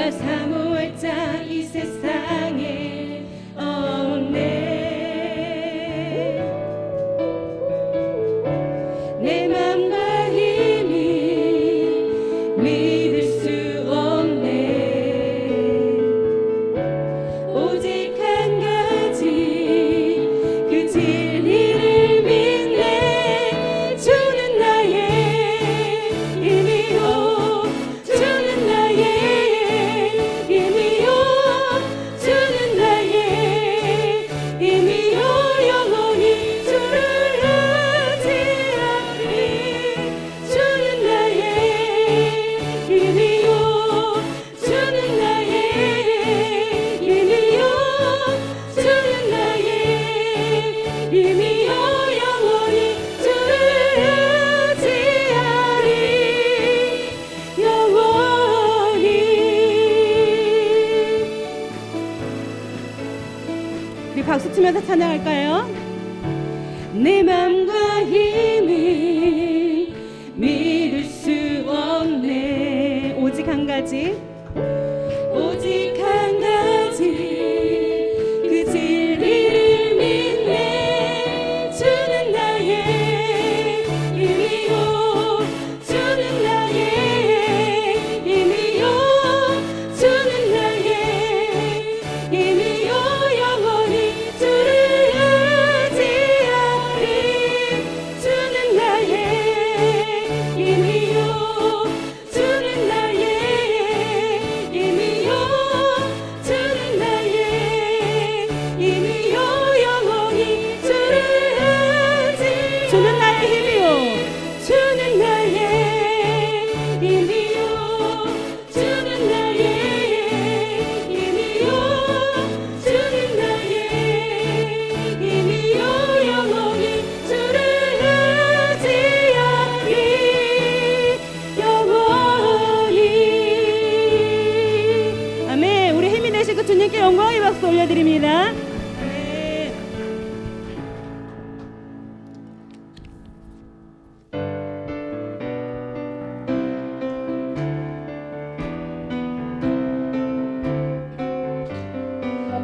내가 사모했자 이 세상에 없네. 내 맘과 힘이 믿을 수 없네. 오직 한 가지 그 진리를 믿네. 주는 나의 힘이요, 주는 나의 힘이요, 주는 나의 힘이요. 영원히 주를 의지하리. 주는 나의 힘이요, 주는 나의 힘이요, 주는 나의 힘이요. 영원히 주를 의지하리. 영원히. 우리 박수 치면서 찬양할까요? 내 맘과 힘이 믿을 수 없네. 오직 한 가지, 오직 한 가지 그 진리를 믿네. 주는 나의 힘이요, 주는 나의 힘이요, 주는 나의 힘이요. 영원히 주를 의지하리. 주는 나의 힘이요, 주는 나의 힘이요, 주는 나의 힘이요. 영원히 주를 의지. 주는 나의 힘이요, 주는 나의 힘이요, 주는 나의 힘이요, 주는 나의 힘이요. 영원히 주를 의지하리. 영원히. 아멘. 우리 힘이 되신 그 주님께 영광의 박수 올려드립니다. 아멘.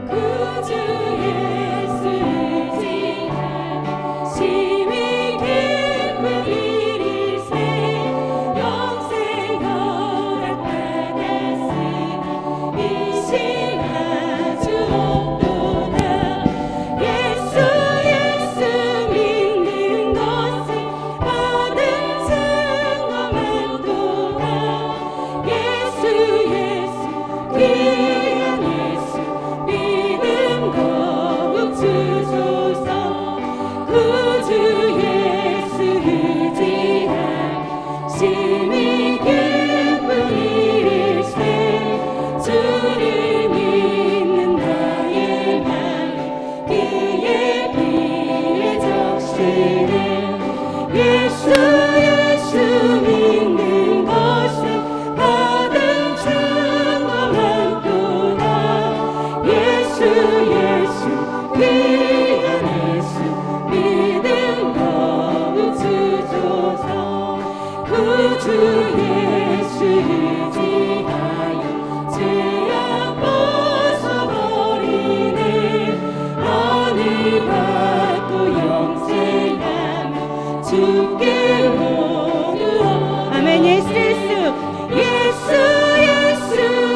구주 예수 의지하여 심히 기쁜 일일세. 영생 허락받았으니 이심하주 없도다. 예수 예수 믿는 것을 받은 증거만도다. 예수 예수 귀한 예수 믿음 거룩 주소서. 구주 예수 의지하여 심히 기쁜 일일세. 주를 믿는 나의 맘 그의 피에 적시네. 예수 예수 믿는 것은 받은 증거만도다. 예수 예수 귀한 예수 믿음 거룩 주소서. 구주 예수 의지하여 죄악 벗어버리네. 하늘 받고 영생하며 주께 모두. 아멘. 예수 예수 예수 예수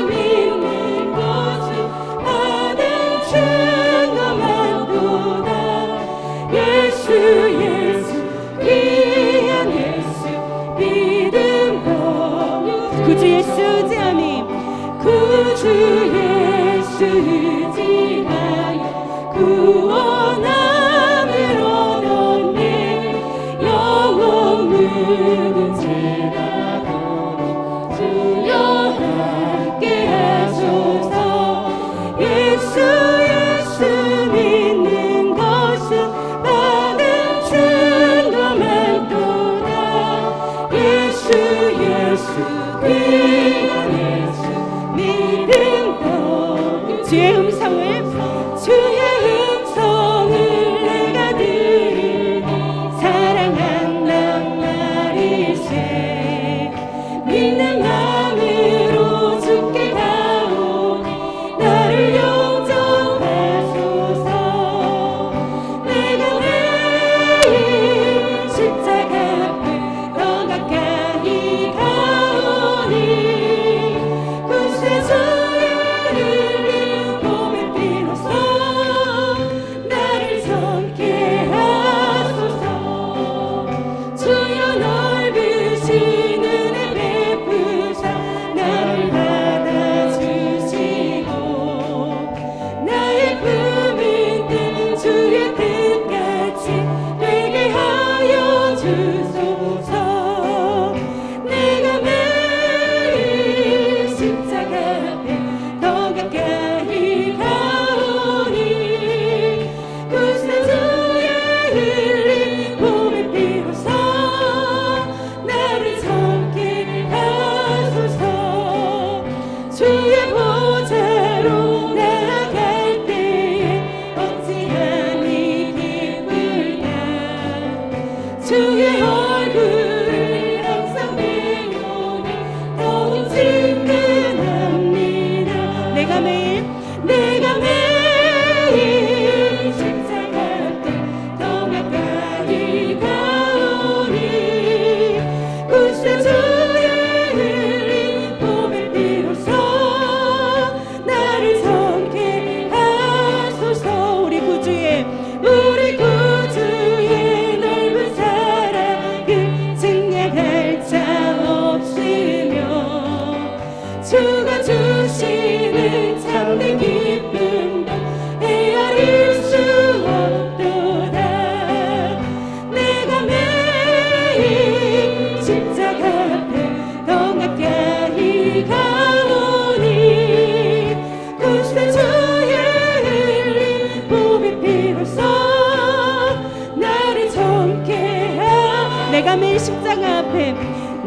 믿는 것은 받은 증거만도다. 예수 예수 귀한 예수 믿음 거룩. 구주 예수 의지하니. 구주 예수 의지하여 구원함을 얻었네. 영원 묻은 죄가 도록 주여 함께 하소서. 예수 예수 믿는 것은 받은 증거만도다. 예수 예수 귀한 예수 믿음 거룩. 주의 음성을 주의 음성을 내가 들으니 사랑한단 말일세. 믿는 마음으로 주께 가 앞에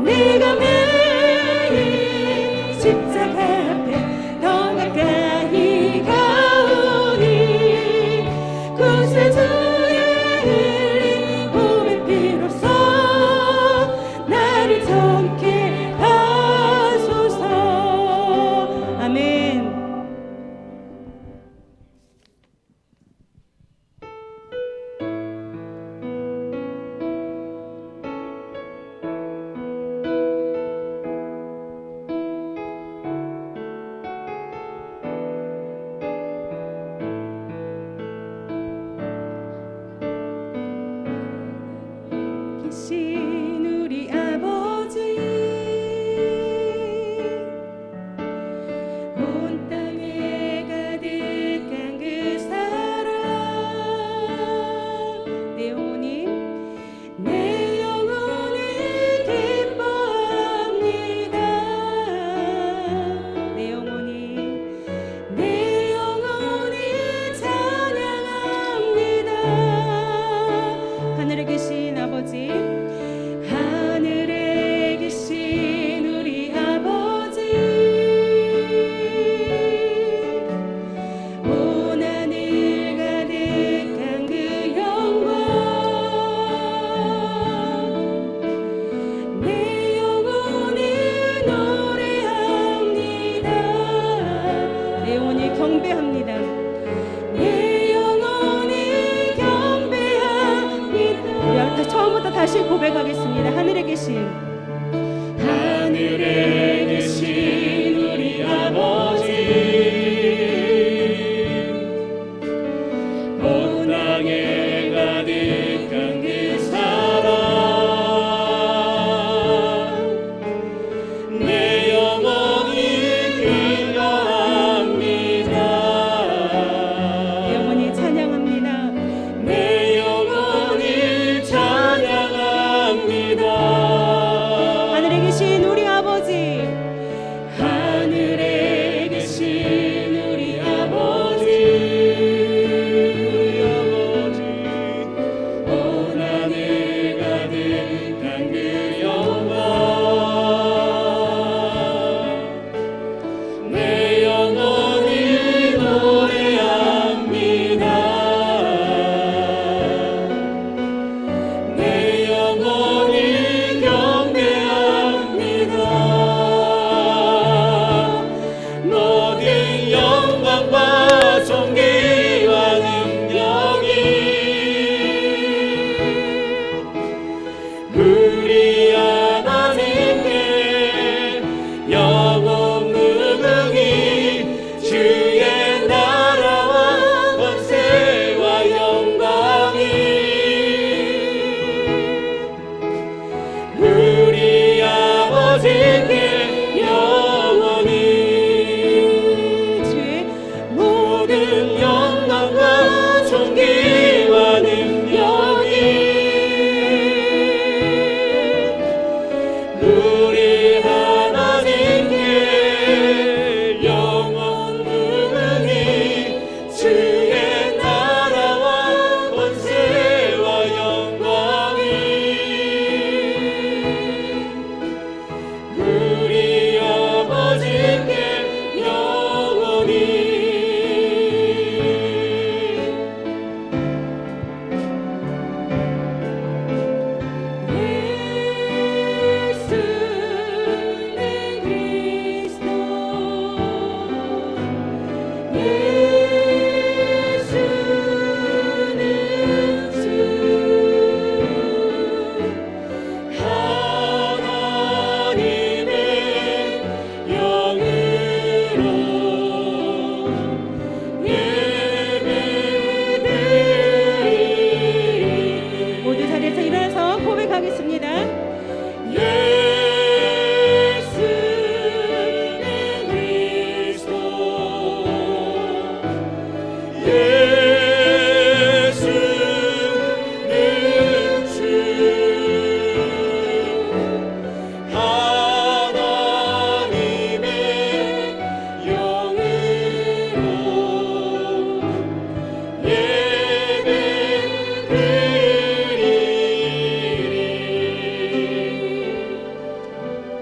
내가 매일 십자가 앞에 더 가까이 가오니 구세주의 흘린 보혈 피로써 나를 정케 하소서. 아멘. 계신 우리 아버지 온 땅에 가득한 그 사랑 내 영혼이 내 영혼이 기뻐합니다. 내 영혼이 내 영혼이 찬양합니다. 하늘에 계신 아버지 하늘에 계신 우리 아버지 온 하늘 가득한 그 영광 내 영혼이 노래합니다. 내 영혼이 경배합니다. 내 영혼이 경배합니다. 우리 처음부터 다시 고백하겠습니다. 하늘에 계신 우리 아버지 온 땅에 가득한 그 사랑 내 영혼이 기뻐합니다. 내 영혼이 찬양합니다. 내 영혼이 찬양합니다. 하늘에 계신 우리 아버지 하늘에 계신 우리 아버지 온 하늘 가득한 그 영광 내 영혼이 노래합니다. 내 영혼이 경배합니다. 모든 영광과 존귀와 능력이 우리 하나님께 영원 무궁히 주의 나라와 권세와 영광이 우리 아버지께 영원히 주의 모든 영광과 존귀와 능력이 우리 하나님께 영원 무궁히 주의 나라와 권세와 영광이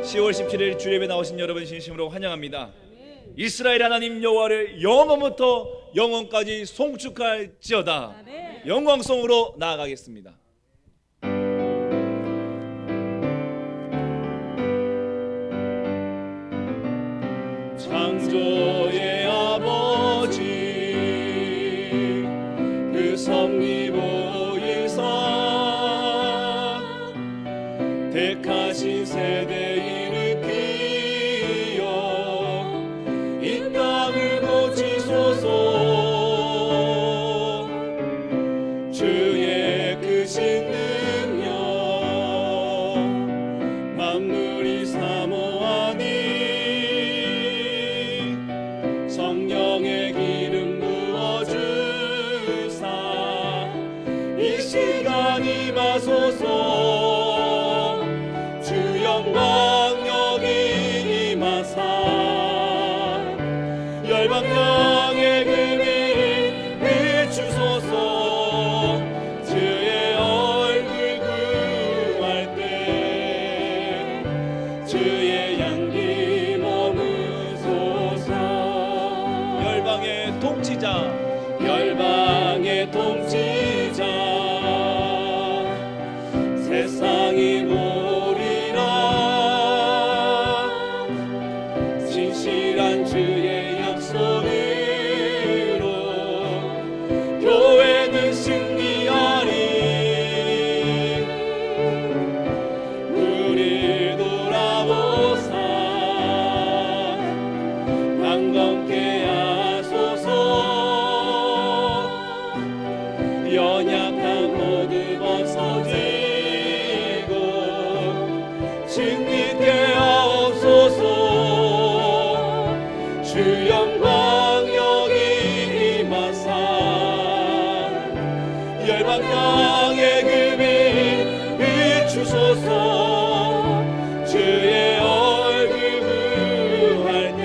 10월 17일 주례에 나오신 여러분 진심으로 환영합니다. 이스라엘 하나님 여호와를 영원부터 영원까지 송축할지어다. 영광송으로 나아가겠습니다. 창조의 아버지 그 섭리 보이사 택하신 세대 일으키어 이 땅을 고치소서. 주의 크신 능력 만물이 사모하니 성령의 기름 부어주사 이 시간 임하소서. 주 영광 여기 임하사 열방 향의 금이 비추소서. 주의 얼굴 구할 때 주의 향기 머무소서. 열방의 통치자 열방의 통치자 세상이 보리라. 진실한 주의 약속으로 교회는 승리하리. 우리 돌아오사 강건케 하소서. 연약한 모두 벗어지고 승리케 하옵소서. 주 영광 여기 임하사 열방 향의 금이 비추소서. 주의 얼굴 구할 때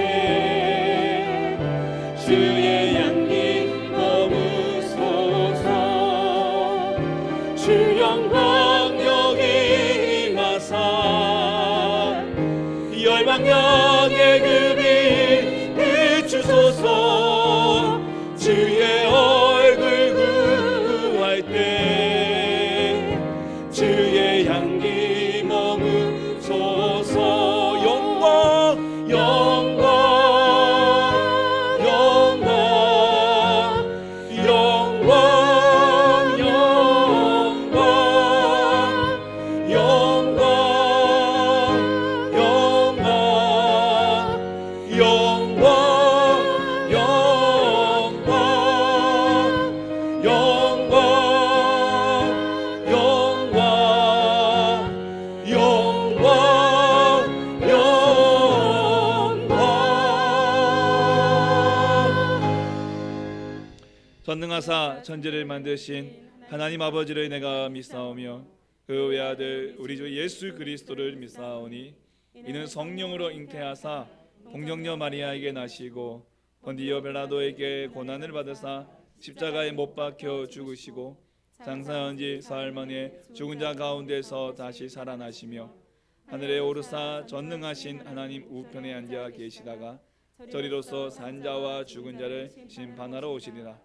주의 향기 머무소서. 주 영광 여기 임하사 열방 향의 금이 비추소서. 주의 얼굴 구할 때 주의 향기 머무소서. 영광 영광 영광 영광 영광 영광 영광 영광 영광 전능하사 천지를 만드신 하나님 아버지를 내가 믿사오며 그 외아들 우리 주 예수 그리스도를 믿사오니 이는 성령으로 잉태하사 동정녀 마리아에게 나시고 본디오 빌라도에게 고난을 받으사 십자가에 못 박혀 죽으시고 장사한 지 사흘 만에 죽은 자 가운데서 다시 살아나시며 하늘에 오르사 전능하신 하나님 우편에 앉아 계시다가 저리로서 산자와 죽은 자를 심판하러 오시리라.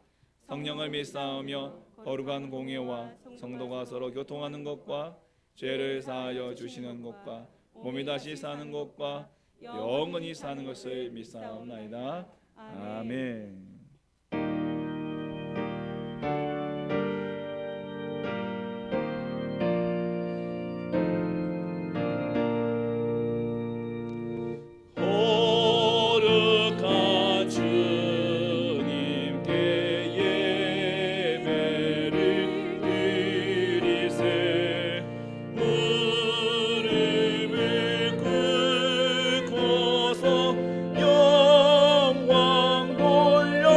성령을 믿사오며 거룩한 공예와 성도가 서로 교통하는 것과 죄를 사하여 주시는 것과 몸이 다시 사는 것과 영원히 사는 것을 믿사옵나이다. 아멘. 영광 돌려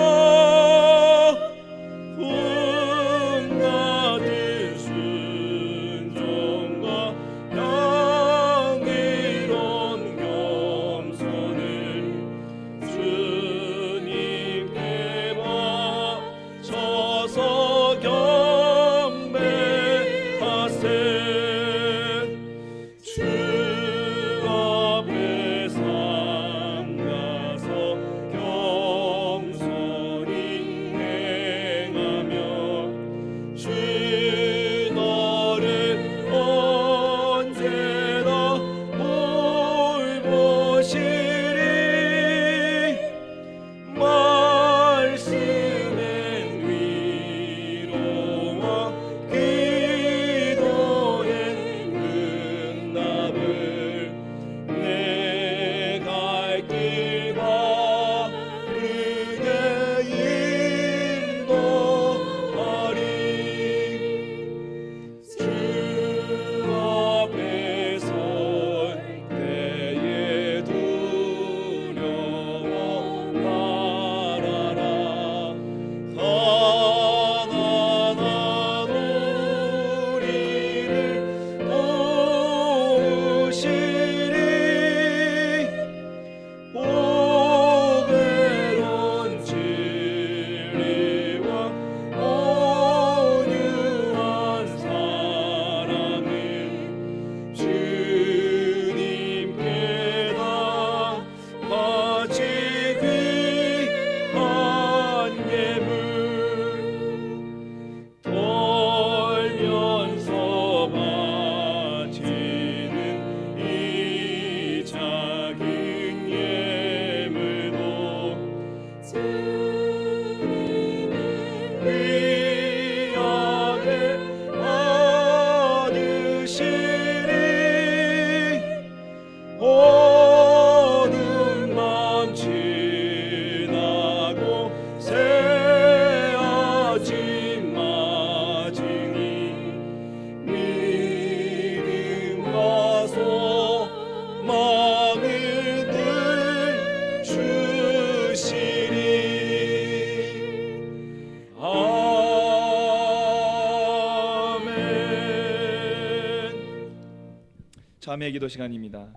자매 기도 시간입니다.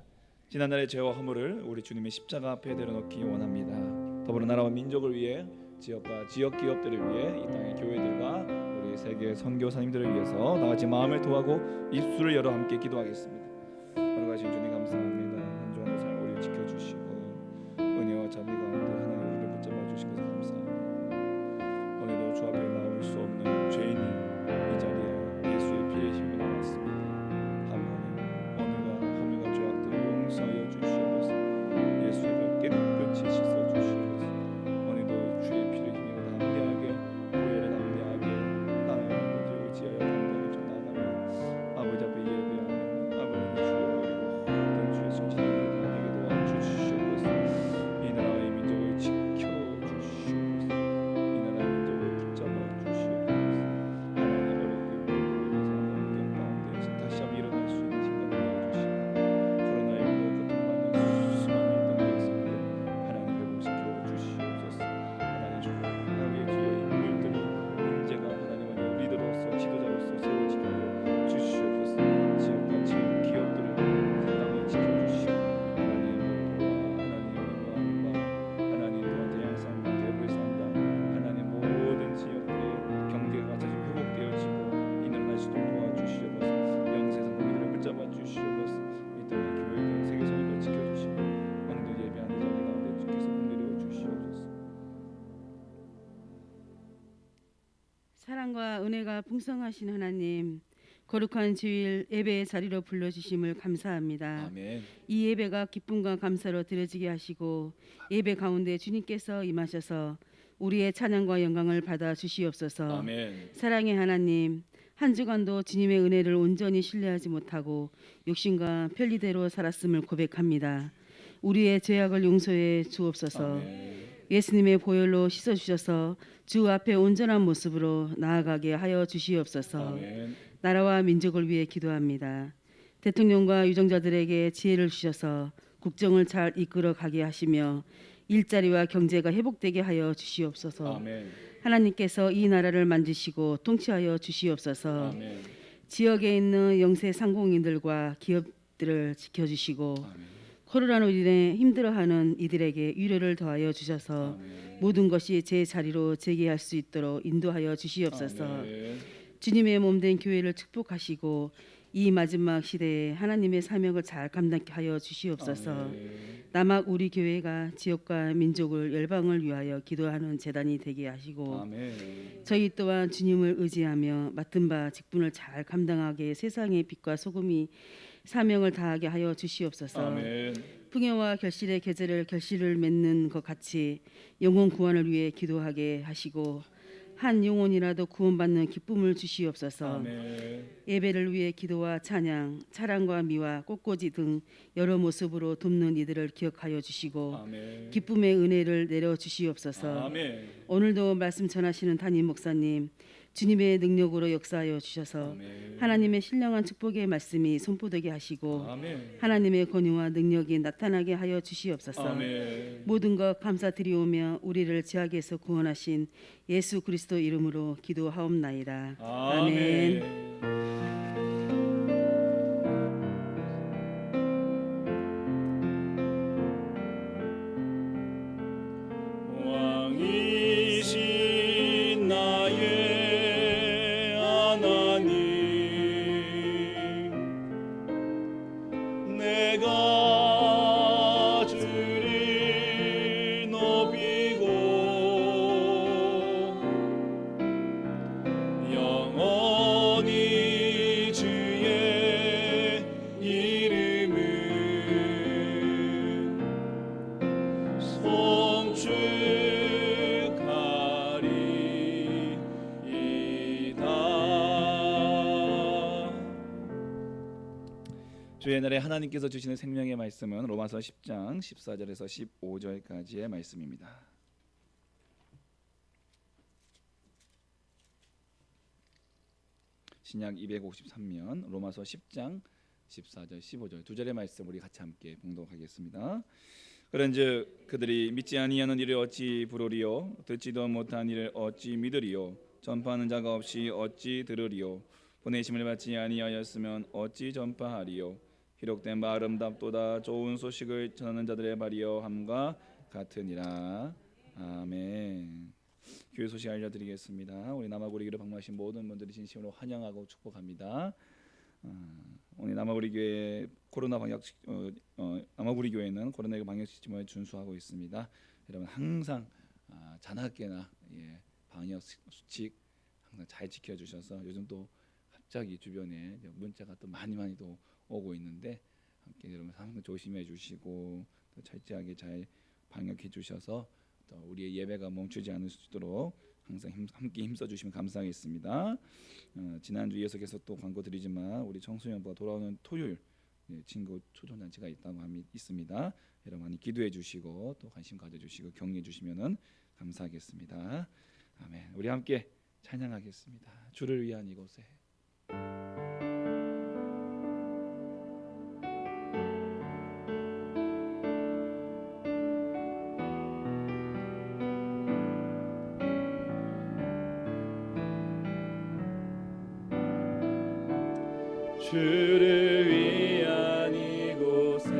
지난날의 죄와 허물을 우리 주님의 십자가 앞에 내려놓기 원합니다. 더불어 나라와 민족을 위해 지역과 지역 기업들을 위해 이 땅의 교회들과 우리 세계 선교사님들을 위해서 다같이 마음을 도하고 입술을 열어 함께 기도하겠습니다. 걸어가신 주님 감사합니다. 한 주간의 삶 우리를 지켜주시고 은혜와 자비 가운데 하나님 우리를 붙잡아 주시면서 감사합니다. 오늘도 주 앞에 나올 수 없는 죄인이 이 자리에 예수의 피의 힘으로 나왔습니다. 하나님 오늘과 허물과 죄악들을 용서하여 주시옵소서. 예수의 발 깨끗이 씻어 주시옵소서. 오늘도 주의 피를 힘입어 담대하게 보혈에 담대하게 땅에 아버지 의지하여 담대하게 좀 나아가며 아버지 앞에 예배하며 아버지 주여 그리고 모든 주의 성신을 다하게 도와주시옵소서. 이 나라의 민족을 지켜주시옵소서. 이 나라의 민족을 붙잡아 주시옵소서. 하나님 어렵게 환경 가운데에서 다시 한번 일어날 수 있는 생각을 내어주시고 코로나19로 고통받는 수많은 일들이 있습니다. 하나님 회복시켜 주시옵소서. 하나님 정말 주의 인물들이 문제가 하나님 안에 리더로서 지도자로서 세워지게 하여 주시옵소서. 지역과 지역 기업들을 당당히 지켜주시고 하나님의 목표와 하나님의 마음과 하나님 또한 대양산과 대불산과 하나님 모든 지역들의 경제가 다시 회복되어지고 일어날 수 있도록 도와주시옵소서. 영세상 우리들을 붙잡아 주시옵소서. 이 땅의 교회들 세계선을 지켜주시고 오늘도 예배하는 자리 가운데 주께서 공들여 주시옵소서. 사랑과 은혜가 풍성하신 하나님, 거룩한 주일 예배의 자리로 불러주심을 감사합니다. 아멘. 이 예배가 기쁨과 감사로 드려지게 하시고 예배 가운데 주님께서 임하셔서 우리의 찬양과 영광을 받아 주시옵소서. 아멘. 사랑의 하나님, 한 주간도 주님의 은혜를 온전히 신뢰하지 못하고 욕심과 편리대로 살았음을 고백합니다. 우리의 죄악을 용서해 주옵소서. 아멘. 예수님의 보혈로 씻어주셔서 주 앞에 온전한 모습으로 나아가게 하여 주시옵소서. 아멘. 나라와 민족을 위해 기도합니다. 대통령과 유정자들에게 지혜를 주셔서 국정을 잘 이끌어 가게 하시며 일자리와 경제가 회복되게 하여 주시옵소서. 아멘. 하나님께서 이 나라를 만지시고 통치하여 주시옵소서. 아멘. 지역에 있는 영세 상공인들과 기업들을 지켜주시고 아멘. 코로나로 인해 힘들어하는 이들에게 위로를 더하여 주셔서 아멘. 모든 것이 제 자리로 재개할 수 있도록 인도하여 주시옵소서. 아멘. 주님의 몸된 교회를 축복하시고 이 마지막 시대에 하나님의 사명을 잘 감당케 하여 주시옵소서. 아멘. 남학 우리 교회가 지역과 민족을 열방을 위하여 기도하는 재단이 되게 하시고 아멘. 저희 또한 주님을 의지하며 맡은 바 직분을 잘 감당하게 세상의 빛과 소금이 사명을 다하게 하여 주시옵소서. 아멘. 풍요와 결실의 계절을 결실을 맺는 것 같이 영혼 구원을 위해 기도하게 하시고 한 영혼이라도 구원받는 기쁨을 주시옵소서. 아멘. 예배를 위해 기도와 찬양, 차량과 미와 꽃꽂이 등 여러 모습으로 돕는 이들을 기억하여 주시고 아멘. 기쁨의 은혜를 내려 주시옵소서. 아멘. 오늘도 말씀 전하시는 담임 목사님 주님의 능력으로 역사하여 주셔서 아멘. 하나님의 신령한 축복의 말씀이 선포되게 하시고 아멘. 하나님의 권위와 능력이 나타나게 하여 주시옵소서. 아멘. 모든 것 감사드리오며 우리를 죄악에서 구원하신 예수 그리스도 이름으로 기도하옵나이다. 아멘. 왕이신 나의 하나님, 내가 주를 높이고 영원히 주의 이름을 주의 날에 하나님께서 주시는 생명의 말씀은 로마서 10장 14절에서 15절까지의 말씀입니다. 신약 253면 로마서 10장 14절 15절 두 절의 말씀 우리 같이 함께 봉독하겠습니다. 그런즉 그들이 믿지 아니하는 일을 어찌 부르리요, 듣지도 못한 일을 어찌 믿으리요, 전파하는 자가 없이 어찌 들으리요, 보내심을 받지 아니하였으면 어찌 전파하리요. 기록된 바 아름답도다. 좋은 소식을 전하는 자들의 발이여 함과 같으니라. 아멘. 교회 소식 알려드리겠습니다. 우리 남아구리교를 방문하신 모든 분들이 진심으로 환영하고 축복합니다. 오늘 남아구리교회 코로나 방역 남아구리교회는 코로나19 방역 지침을 준수하고 있습니다. 여러분 항상 자나깨나 방역 수칙 항상 잘 지켜주셔서 요즘 또 갑자기 주변에 문자가 또 많이 또 오고 있는데 함께 여러분 항상 조심해 주시고 또 철저하게 잘 방역해 주셔서 또 우리의 예배가 멈추지 않을 수 있도록 항상 함께 힘써 주시면 감사하겠습니다. 지난주 이어서 계속 또 광고 드리지만 우리 청소년부가 돌아오는 토요일 친구 초종잔치가 있습니다. 여러분 많이 기도해 주시고 또 관심 가져 주시고 격려해 주시면은 감사하겠습니다. 아멘. 우리 함께 찬양하겠습니다. 주를 위한 이곳에. 주를 위한 이곳에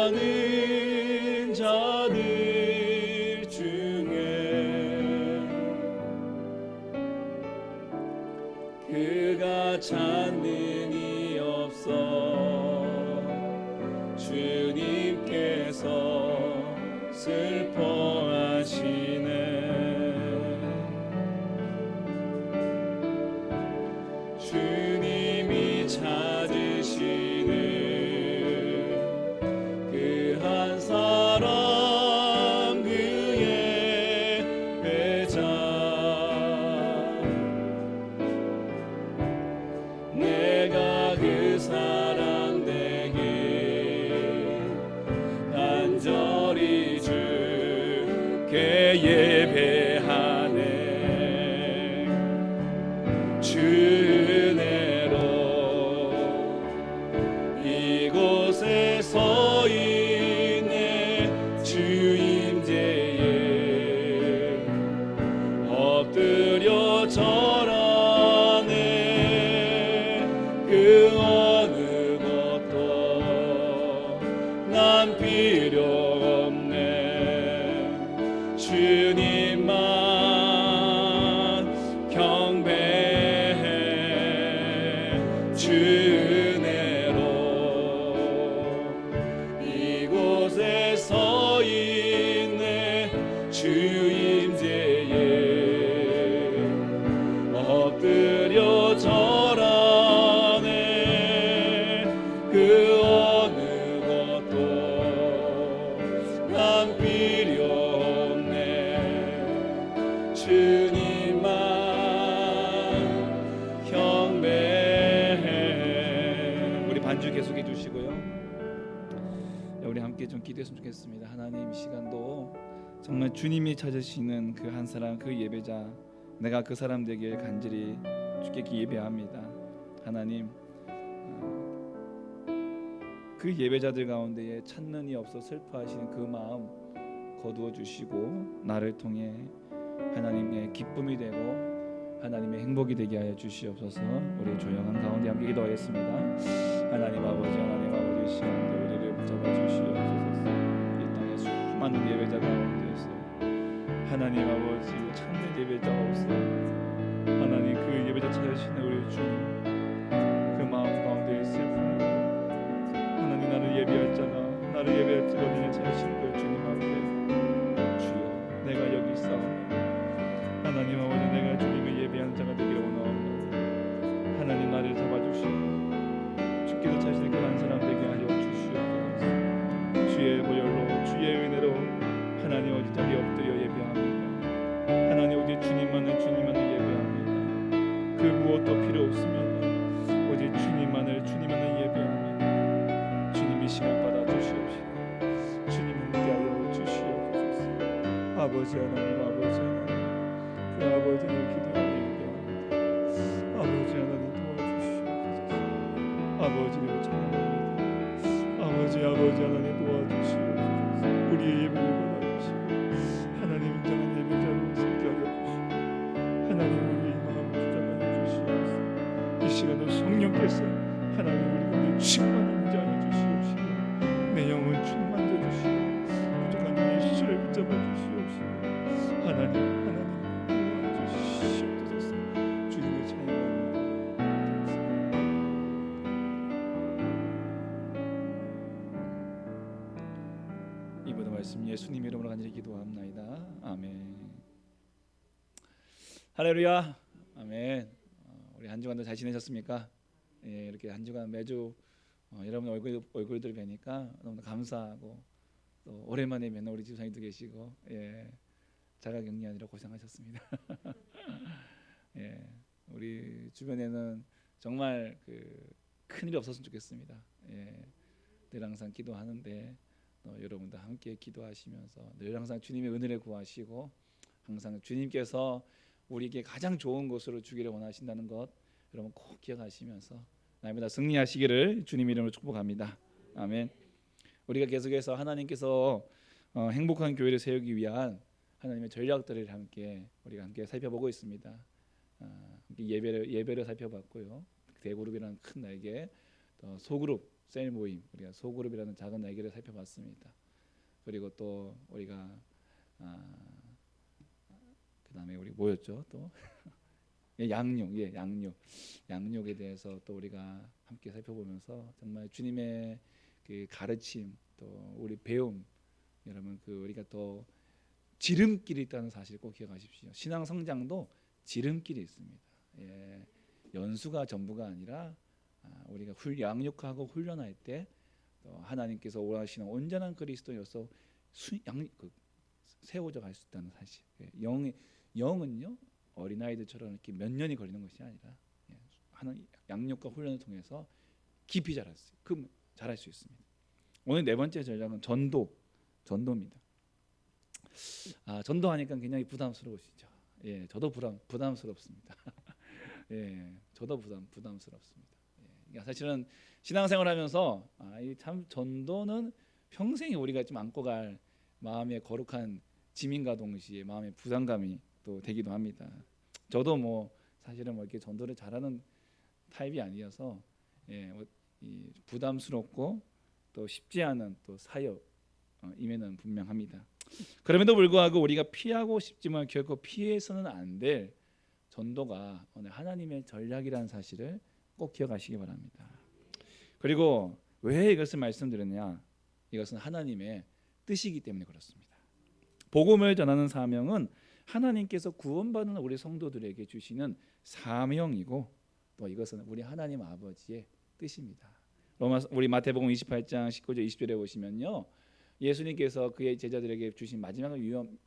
예배하는 자들 중에 그가 찾는 이 없어 주님께서 슬퍼하시네. 주님이 찾으시는 그 한 사람 그의 배자 내가 그 사람 되길 간절히 주께 예배하네. 주 이곳에 서 있네. 주 임재에 엎드려 절하네. 그 어느 것도 난 필요 없네. 주님만 경배해. 이곳에 서 있네. 주 임재에 엎드려 절하네. 그 어느 것도 난 필요 없네. 주님만 경배해. 우리 반주 계속해 주시고요. 우리 함께 좀 기도했으면 좋겠습니다. 하나님, 이 시간도 정말 주님이 찾으시는 그 한 사람, 그 예배자, 내가 그 사람 되길 간절히 주께 예배합니다. 하나님, 그 예배자들 가운데에 찾는 이 없어 슬퍼하시는 그 마음 거두어 주시고 나를 통해 하나님의 기쁨이 되고 하나님의 행복이 되게 하여 주시옵소서. 우리 조용한 가운데 함께 기도하겠습니다. 하나님 아버지, 하나님 아버지, 시간도 우리를 붙잡아 주시옵소서. 이 땅에 수많은 예배자 가운데에서 하나님 아버지 찾는 예배자가 없어. 하나님 그 예배자 찾으시는 우리 주님, 그 마음 가운데 슬픔, 하나님 나를 예배할 자가 어디냐 찾으시는 그 주님 앞에 주여 내가 여기 있사오니 하나님 아버지 내가 주님을 예배하는 자가 되기를 원하옵니다. 하나님 나를 잡아주시고 주께서 찾으시는 그 한 사람 되게 하여 주시옵소서. 주의 보혈로 주의 은혜로 하나님 어디 자리 엎드려 예배합니다. 하나님 오직 주님만을 예배합니다. 그 무엇도 필요 없습니다. 오직 주님만을 예배합니다. 주님이 시간 받아 주시옵시고 주님 함께하여 주시옵소서. 아버지 하나님, 아버지 하나님, 그 아버지를 기도하며 예배합니다. 아버지 하나님 도와주시옵소서. 아버지를 찬양합니다. 아버지 하나님 도와주시옵소서. 우리의 예배를 받아주시고 하나님 인정한 예배자로 서게 하여 주시고 하나님 우리의 마음을 붙잡아 주시옵소서. 이 시간도 성령께서 하나님 우리 가운데 충만히 임재하여 주시옵시고 내 영혼 주님 만져주시고 부족한 예수를 붙잡아 주시옵시고 하나님 도와주시옵소서. 주님의 찬양합니다. 이 모든 말씀 예수님 이름으로 간절히 기도합나이다. 아멘. 할렐루야. 아멘. 우리 한 주간도 잘 지내셨습니까? 예, 이렇게 한 주간 매주 여러분 얼굴들 뵈니까 너무 감사하고 또 오랜만에 뵙는 우리 집사님도 계시고 예, 자가격리하느라 고생하셨습니다. 예, 우리 주변에는 정말 큰 일이 없었으면 좋겠습니다. 예, 늘 항상 기도하는데 여러분도 함께 기도하시면서 늘 항상 주님의 은혜를 구하시고 항상 주님께서 우리에게 가장 좋은 것으로 주기를 원하신다는 것 여러분 꼭 기억하시면서 날마다 승리하시기를 주님 이름으로 축복합니다. 아멘. 우리가 계속해서 하나님께서 행복한 교회를 세우기 위한 하나님의 전략들을 우리가 함께 살펴보고 있습니다. 예배를 살펴봤고요. 대그룹이라는 큰 날개, 또 소그룹 셀 모임, 우리가 소그룹이라는 작은 날개를 살펴봤습니다. 그리고 또 우리가 그다음에 우리 뭐였죠? 또 양육에 대해서 또 우리가 함께 살펴보면서 정말 주님의 그 가르침 또 우리 배움 여러분 우리가 또 지름길이 있다는 사실 꼭 기억하십시오. 신앙 성장도 지름길이 있습니다. 예, 연수가 전부가 아니라 우리가 양육하고 훈련할 때 하나님께서 원하시는 온전한 그리스도여서 세워져 갈 수 있다는 사실. 영은요 어린아이들처럼 이렇게 몇 년이 걸리는 것이 아니라 하나님 양육과 훈련을 통해서 깊이 자랄 수 있습니다. 오늘 네 번째 전략은 전도입니다. 전도하니까 굉장히 부담스러우시죠? 예, 저도 부담스럽습니다. 예, 저도 부담스럽습니다. 예, 사실은 신앙생활하면서 참 전도는 평생에 우리가 좀 안고 갈 마음의 거룩한 짐인가 동시에 마음의 부담감이 또 되기도 합니다. 저도 사실은 이렇게 전도를 잘하는 타입이 아니어서 부담스럽고 또 쉽지 않은 또 사역임에는 분명합니다. 그럼에도 불구하고 우리가 피하고 싶지만 결코 피해서는 안 될 전도가 오늘 하나님의 전략이라는 사실을 꼭 기억하시기 바랍니다. 그리고 왜 이것을 말씀드렸냐? 이것은 하나님의 뜻이기 때문에 그렇습니다. 복음을 전하는 사명은 하나님께서 구원받는 우리 성도들에게 주시는 사명이고 또 이것은 우리 하나님 아버지의 뜻입니다. 우리 마태복음 28장 19절 20절에 보시면요. 예수님께서 그의 제자들에게 주신 마지막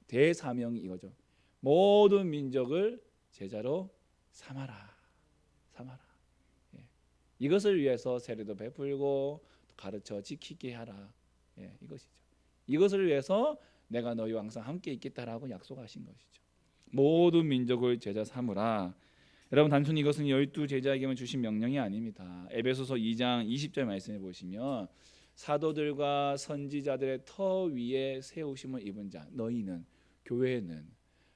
대사명이 이거죠. 모든 민족을 제자로 삼아라. 예. 이것을 위해서 세례도 베풀고 가르쳐 지키게 하라. 예, 이것이죠. 이것을 위해서 내가 너희와 항상 함께 있겠다라고 약속하신 것이죠. 모든 민족을 제자 삼으라. 여러분 단순히 이것은 12 제자에게만 주신 명령이 아닙니다. 에베소서 2장 20절 말씀해 보시면 사도들과 선지자들의 터 위에 세우심을 입은 자 너희는 교회는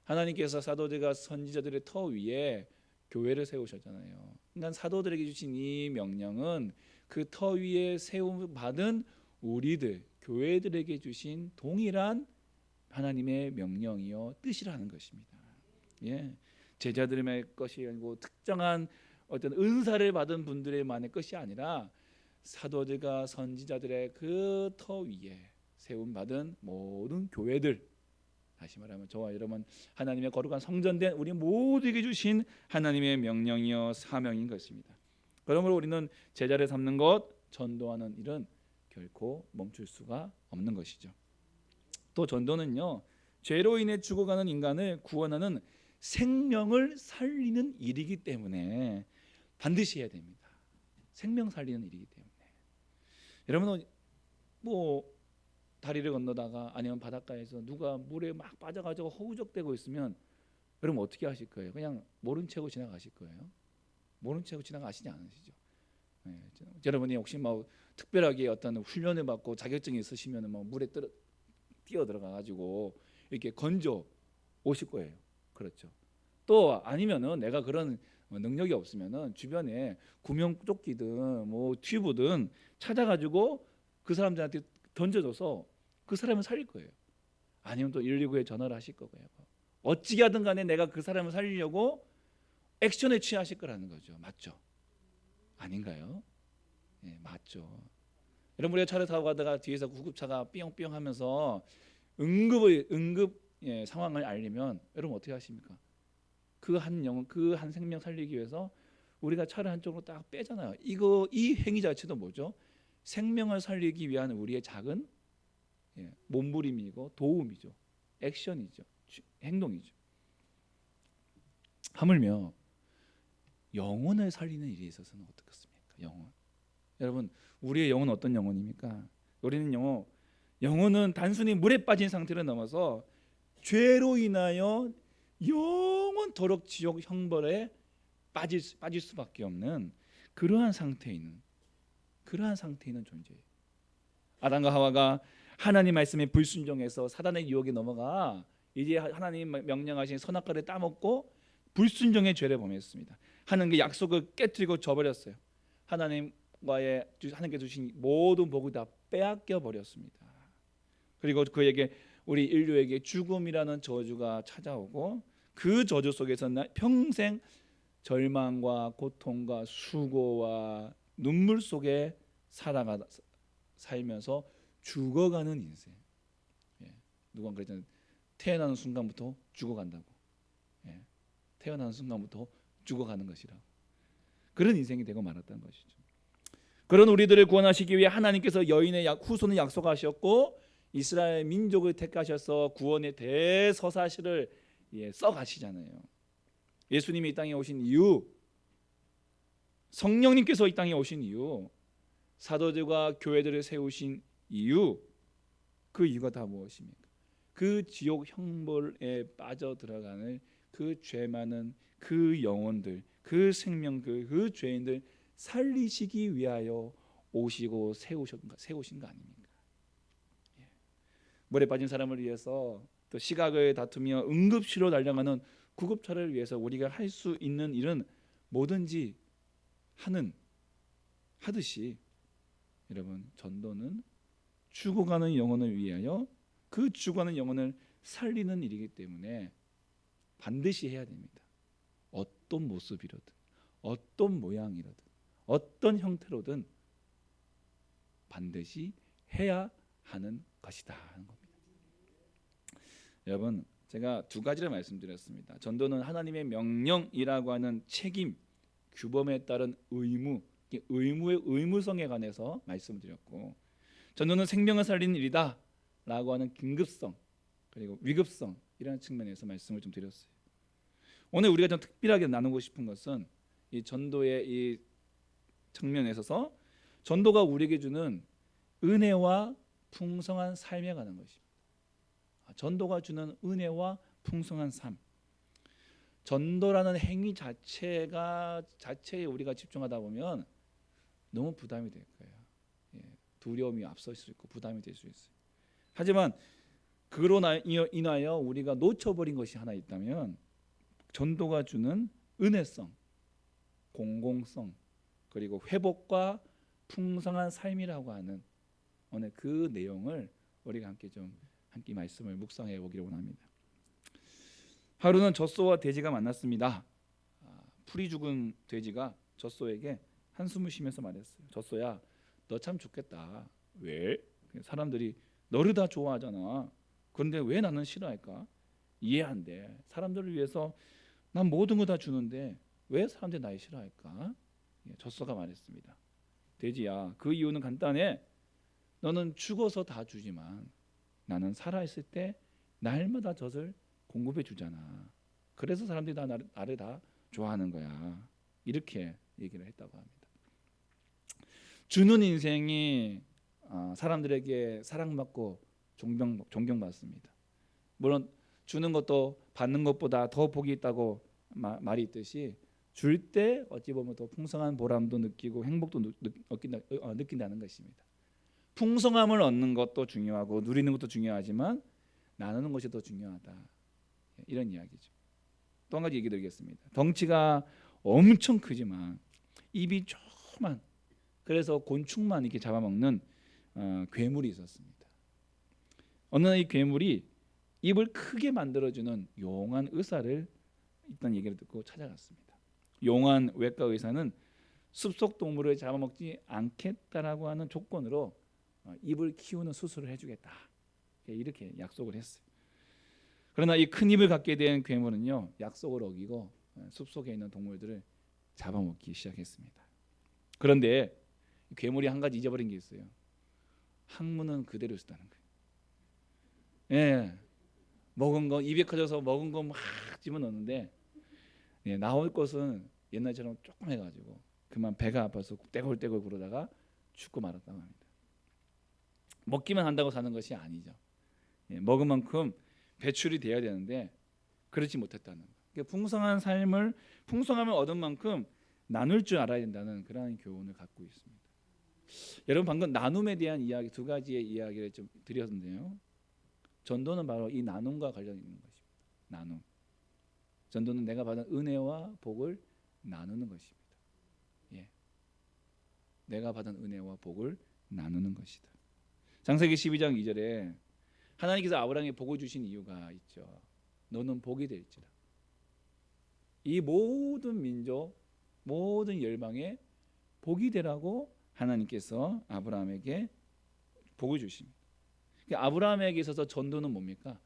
하나님께서 사도들과 선지자들의 터 위에 교회를 세우셨잖아요. 그러니까 사도들에게 주신 이 명령은 그 터 위에 세움 받은 우리들 교회들에게 주신 동일한 하나님의 명령이요 뜻이라는 것입니다. 예, 제자들의 것이 아니고 특정한 어떤 은사를 받은 분들만의 것이 아니라 사도들과 선지자들의 그 터 위에 세움 받은 모든 교회들, 다시 말하면 저와 여러분 하나님의 거룩한 성전된 우리 모두에게 주신 하나님의 명령이요 사명인 것입니다. 그러므로 우리는 제자를 삼는 것, 전도하는 일은 결코 멈출 수가 없는 것이죠. 또 전도는요 죄로 인해 죽어가는 인간을 구원하는 생명을 살리는 일이기 때문에 반드시 해야 됩니다. 생명 살리는 일이기 때문에. 여러분은 다리를 건너다가 아니면 바닷가에서 누가 물에 막 빠져가지고 허우적대고 있으면 여러분 어떻게 하실 거예요? 그냥 모른 척하고 지나가실 거예요? 모른 척하고 지나가시지 않으시죠? 네, 여러분이 혹시 특별하게 어떤 훈련을 받고 자격증이 있으시면 물에 뛰어 들어가가지고 이렇게 건져 오실 거예요. 그렇죠. 또 아니면은 내가 그런 능력이 없으면은 주변에 구명조끼든 뭐 튜브든 찾아가지고 그 사람들한테 던져줘서 그 사람을 살릴 거예요. 아니면 또 119에 전화를 하실 거고요. 어찌게 하든 간에 내가 그 사람을 살리려고 액션에 취하실 거라는 거죠. 맞죠? 아닌가요? 예, 맞죠. 여러분, 우리가 차를 타고 가다가 뒤에서 구급차가 삐용삐용 하면서 응급 상황을 알리면 여러분 어떻게 하십니까? 그 한 영혼, 그 한 생명 살리기 위해서 우리가 차를 한쪽으로 딱 빼잖아요. 이 행위 자체도 뭐죠? 생명을 살리기 위한 우리의 작은 몸부림이고 도움이죠. 액션이죠. 행동이죠. 하물며 영혼을 살리는 일에 있어서는 어떻겠습니까? 영혼. 여러분, 우리의 영혼은 어떤 영혼입니까? 우리는 영혼은 단순히 물에 빠진 상태를 넘어서 죄로 인하여 영원토록 지옥 형벌에 빠질 수밖에 없는 그러한 상태에 있는 존재예요. 아담과 하와가 하나님 말씀에 불순종해서 사단의 유혹에 넘어가 이제 하나님 명령하신 선악과를 따먹고 불순종의 죄를 범했습니다. 하나님의 약속을 깨뜨리고 저버렸어요. 하나님께 주신 모든 복을 다 빼앗겨 버렸습니다. 그리고 그에게 우리 인류에게 죽음이라는 저주가 찾아오고 그 저주 속에서 평생 절망과 고통과 수고와 눈물 속에 살면서 죽어가는 인생. 누가 그랬잖아요. 태어나는 순간부터 죽어간다고. 태어나는 순간부터 죽어가는 것이라고. 그런 인생이 되고 말았다는 것이죠. 그런 우리들을 구원하시기 위해 하나님께서 여인의 후손을 약속하셨고 이스라엘 민족을 택하셔서 구원의 대서사시를 써가시잖아요. 예수님이 이 땅에 오신 이유, 성령님께서 이 땅에 오신 이유, 사도들과 교회들을 세우신 이유, 그 이유가 다 무엇입니까? 그 지옥 형벌에 빠져 들어가는 그 죄 많은 그 영혼들, 그 생명들, 그 죄인들 살리시기 위하여 오시고 세우신 거 아닙니까? 물에 빠진 사람을 위해서 또 시각을 다투며 응급실로 달려가는 구급차를 위해서 우리가 할 수 있는 일은 뭐든지 하듯이 여러분, 전도는 죽어가는 영혼을 위하여 그 죽어가는 영혼을 살리는 일이기 때문에 반드시 해야 됩니다. 어떤 모습이로든 어떤 모양이로든 어떤 형태로든 반드시 해야 하는 것이다 하는 겁니다. 여러분, 제가 두 가지를 말씀드렸습니다. 전도는 하나님의 명령이라고 하는 책임, 규범에 따른 의무의 의무성에 관해서 말씀드렸고, 전도는 생명을 살리는 일이다 라고 하는 긴급성 그리고 위급성이라는 측면에서 말씀을 좀 드렸어요. 오늘 우리가 좀 특별하게 나누고 싶은 것은 이 전도의 이 측면에 있어서 전도가 우리에게 주는 은혜와 풍성한 삶에 관한 것입니다. 전도가 주는 은혜와 풍성한 삶. 전도라는 행위 자체에 우리가 집중하다 보면 너무 부담이 될 거예요. 두려움이 앞설 수 있고 부담이 될 수 있어요. 하지만 그로 인하여 우리가 놓쳐버린 것이 하나 있다면 전도가 주는 은혜성, 공공성, 그리고 회복과 풍성한 삶이라고 하는 오늘 그 내용을 우리가 함께 말씀을 묵상해 보기를 원합니다. 하루는 젖소와 돼지가 만났습니다. 풀이 죽은 돼지가 젖소에게 한숨을 쉬면서 말했어요. 젖소야, 너 참 좋겠다. 왜? 사람들이 너를 다 좋아하잖아. 그런데 왜 나는 싫어할까? 이해 안 돼. 사람들을 위해서 난 모든 거 다 주는데 왜 사람들이 나를 싫어할까? 젖소가 말했습니다. 돼지야, 그 이유는 간단해. 너는 죽어서 다 주지만 나는 살아있을 때 날마다 젖을 공급해 주잖아. 그래서 사람들이 다 나를 다 좋아하는 거야. 이렇게 얘기를 했다고 합니다. 주는 인생이 사람들에게 사랑받고 존경받습니다. 물론 주는 것도 받는 것보다 더 복이 있다고 말이 있듯이 줄 때 어찌 보면 더 풍성한 보람도 느끼고 행복도 느낀다는 것입니다. 풍성함을 얻는 것도 중요하고 누리는 것도 중요하지만 나누는 것이 더 중요하다. 이런 이야기죠. 또 한 가지 얘기 드리겠습니다. 덩치가 엄청 크지만 입이 조그만, 그래서 곤충만 이렇게 잡아먹는 괴물이 있었습니다. 어느 날 이 괴물이 입을 크게 만들어주는 용한 의사를 있다는 얘기를 듣고 찾아갔습니다. 용한 외과 의사는 숲속 동물을 잡아먹지 않겠다라고 하는 조건으로 입을 키우는 수술을 해주겠다, 이렇게 약속을 했어요. 그러나 이 큰 입을 갖게 된 괴물은요, 약속을 어기고 숲속에 있는 동물들을 잡아먹기 시작했습니다. 그런데 괴물이 한 가지 잊어버린 게 있어요. 항문은 그대로 있었다는 거예요. 예, 먹은 거 입에 커져서 먹은 거 막 집어넣는데 나올 것은 옛날처럼 조금 해가지고 그만 배가 아파서 떼굴떼굴 구르다가 죽고 말았다고 합니다. 먹기만 한다고 사는 것이 아니죠. 먹은 만큼 배출이 돼야 되는데 그렇지 못했다는 거. 그러니까 풍성함을 얻은 만큼 나눌 줄 알아야 된다는 그러한 교훈을 갖고 있습니다. 여러분 방금 나눔에 대한 이야기, 두 가지의 이야기를 좀 드렸는데요. 전도는 바로 이 나눔과 관련 있는 것입니다. 나눔. 전도는 내가 받은 은혜와 복을 나누는 것입니다. 예. 내가 받은 은혜와 복을 나누는 것이다. 창세기 12장 2절에 하나님께서 아브라함에게 복을 주신 이유가 있죠. 너는 복이 될지라. 이 모든 민족, 모든 열방에 복이 되라고 하나님께서 아브라함에게 복을 주십니다. 아브라함에게 있어서 전도는 뭡니까?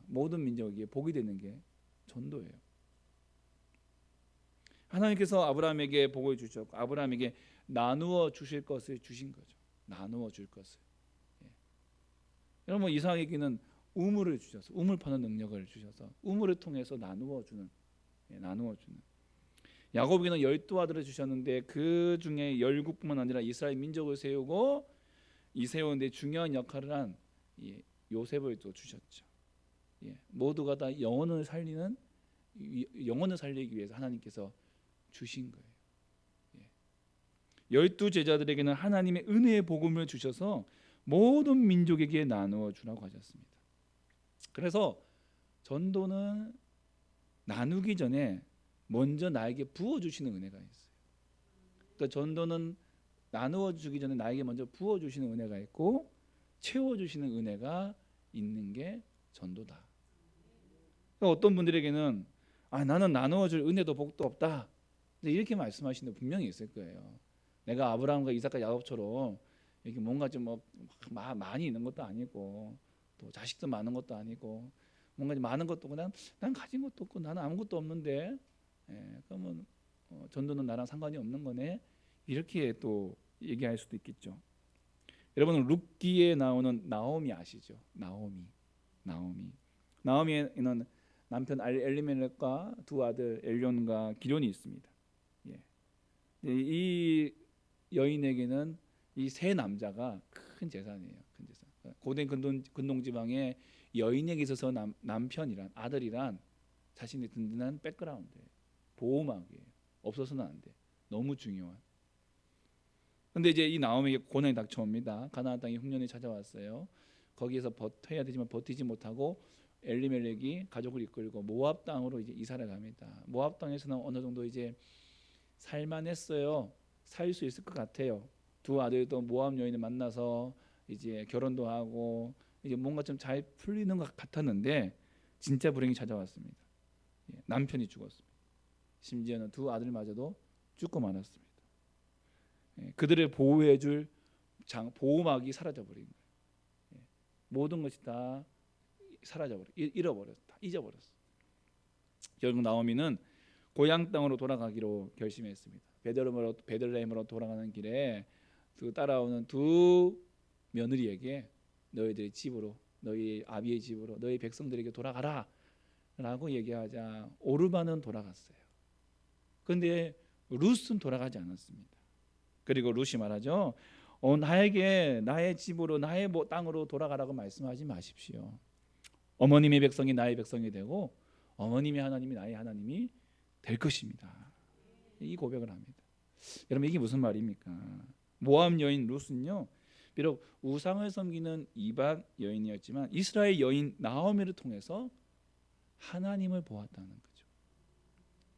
모든 민족에게 복이 되는 게 전도예요. 하나님께서 아브라함에게 복을 주셨고 아브라함에게 나누어 주실 것을 주신 거죠. 나누어 줄 것을. 여러분 이삭에게는 우물을 주셔서 우물 파는 능력을 주셔서 우물을 통해서 나누어 주는. 야곱에게는 12아들을 주셨는데 그 중에 17뿐만 아니라 이스라엘 민족을 세우고 이 세우는데 중요한 역할을 한 요셉을 또 주셨죠. 모두가 다 영혼을 살리기 위해서 하나님께서 주신 거예요. 12 제자들에게는 하나님의 은혜의 복음을 주셔서 모든 민족에게 나누어 주라고 하셨습니다. 그래서 전도는 나누기 전에 먼저 나에게 부어 주시는 은혜가 있어요. 그러니까 전도는 나누어 주기 전에 나에게 먼저 부어 주시는 은혜가 있고 채워 주시는 은혜가 있는 게 전도다. 그러니까 어떤 분들에게는 나는 나누어 줄 은혜도 복도 없다, 이렇게 말씀하시는 분 분명히 있을 거예요. 내가 아브라함과 이삭과 야곱처럼 이렇게 뭔가 좀 많이 있는 것도 아니고 또 자식도 많은 것도 아니고 뭔가 많은 것도 없고 난 가진 것도 없고 나는 아무것도 없는데 그러면 전도는 나랑 상관이 없는 거네, 이렇게 또 얘기할 수도 있겠죠. 여러분은 룻기에 나오는 나오미 아시죠? 나오미에는 남편 엘리멜렉과 두 아들 엘론과 기론이 있습니다. 이 여인에게는 이 세 남자가 큰 재산이에요. 큰 재산. 고대 근동 지방에 여인에게 있어서 남편이란 아들이란 자신의 든든한 백그라운드예요. 보호막이에요. 없어서는 안 돼. 너무 중요한. 근데 이제 이 나오미에게 고난이 닥쳐옵니다. 가나안 땅에 흉년이 찾아왔어요. 거기에서 버텨야 되지만 버티지 못하고 엘리멜렉이 가족을 이끌고 모압 땅으로 이제 이사를 갑니다. 모압 땅에서는 어느 정도 이제 살만했어요. 살 수 있을 것 같아요. 두 아들도 모압 여인을 만나서 이제 결혼도 하고 이제 뭔가 좀 잘 풀리는 것 같았는데 진짜 불행이 찾아왔습니다. 남편이 죽었습니다. 심지어는 두 아들마저도 죽고 말았습니다. 그들을 보호해줄 보호막이 사라져버린 거예요. 모든 것이 다 잊어버렸어. 결국 나오미는 고향 땅으로 돌아가기로 결심했습니다. 베들레헴으로 돌아가는 길에 따라오는 두 며느리에게 너희들의 집으로, 너희 아비의 집으로, 너희 백성들에게 돌아가라 라고 얘기하자 오르반은 돌아갔어요. 그런데 룻은 돌아가지 않았습니다. 그리고 룻이 말하죠. 나에게 나의 집으로 나의 땅으로 돌아가라고 말씀하지 마십시오. 어머님의 백성이 나의 백성이 되고 어머님의 하나님이 나의 하나님이 될 것입니다. 이 고백을 합니다. 여러분 이게 무슨 말입니까? 모압 여인 룻은요, 비록 우상을 섬기는 이방 여인이었지만 이스라엘 여인 나오미를 통해서 하나님을 보았다는 거죠.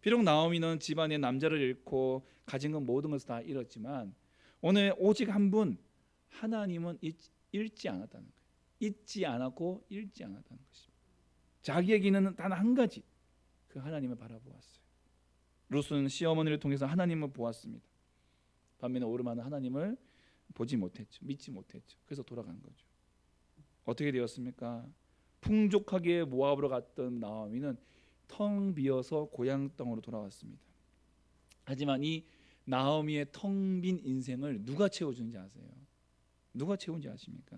비록 나오미는 집안의 남자를 잃고 가진 건 모든 것을 다 잃었지만 오늘 오직 한 분 하나님은 잃지 않았다는 거예요. 잊지 않았고 잃지 않았다는 것입니다. 자기에게는 단 한 가지 그 하나님을 바라보았어요. 룻은 시어머니를 통해서 하나님을 보았습니다. 반면에 오르마는 하나님을 보지 못했죠. 믿지 못했죠. 그래서 돌아간 거죠. 어떻게 되었습니까? 풍족하게 모압으로 갔던 나오미는 텅 비어서 고향 땅으로 돌아왔습니다. 하지만 이 나오미의 텅 빈 인생을 누가 채워주는지 아세요? 누가 채운지 아십니까?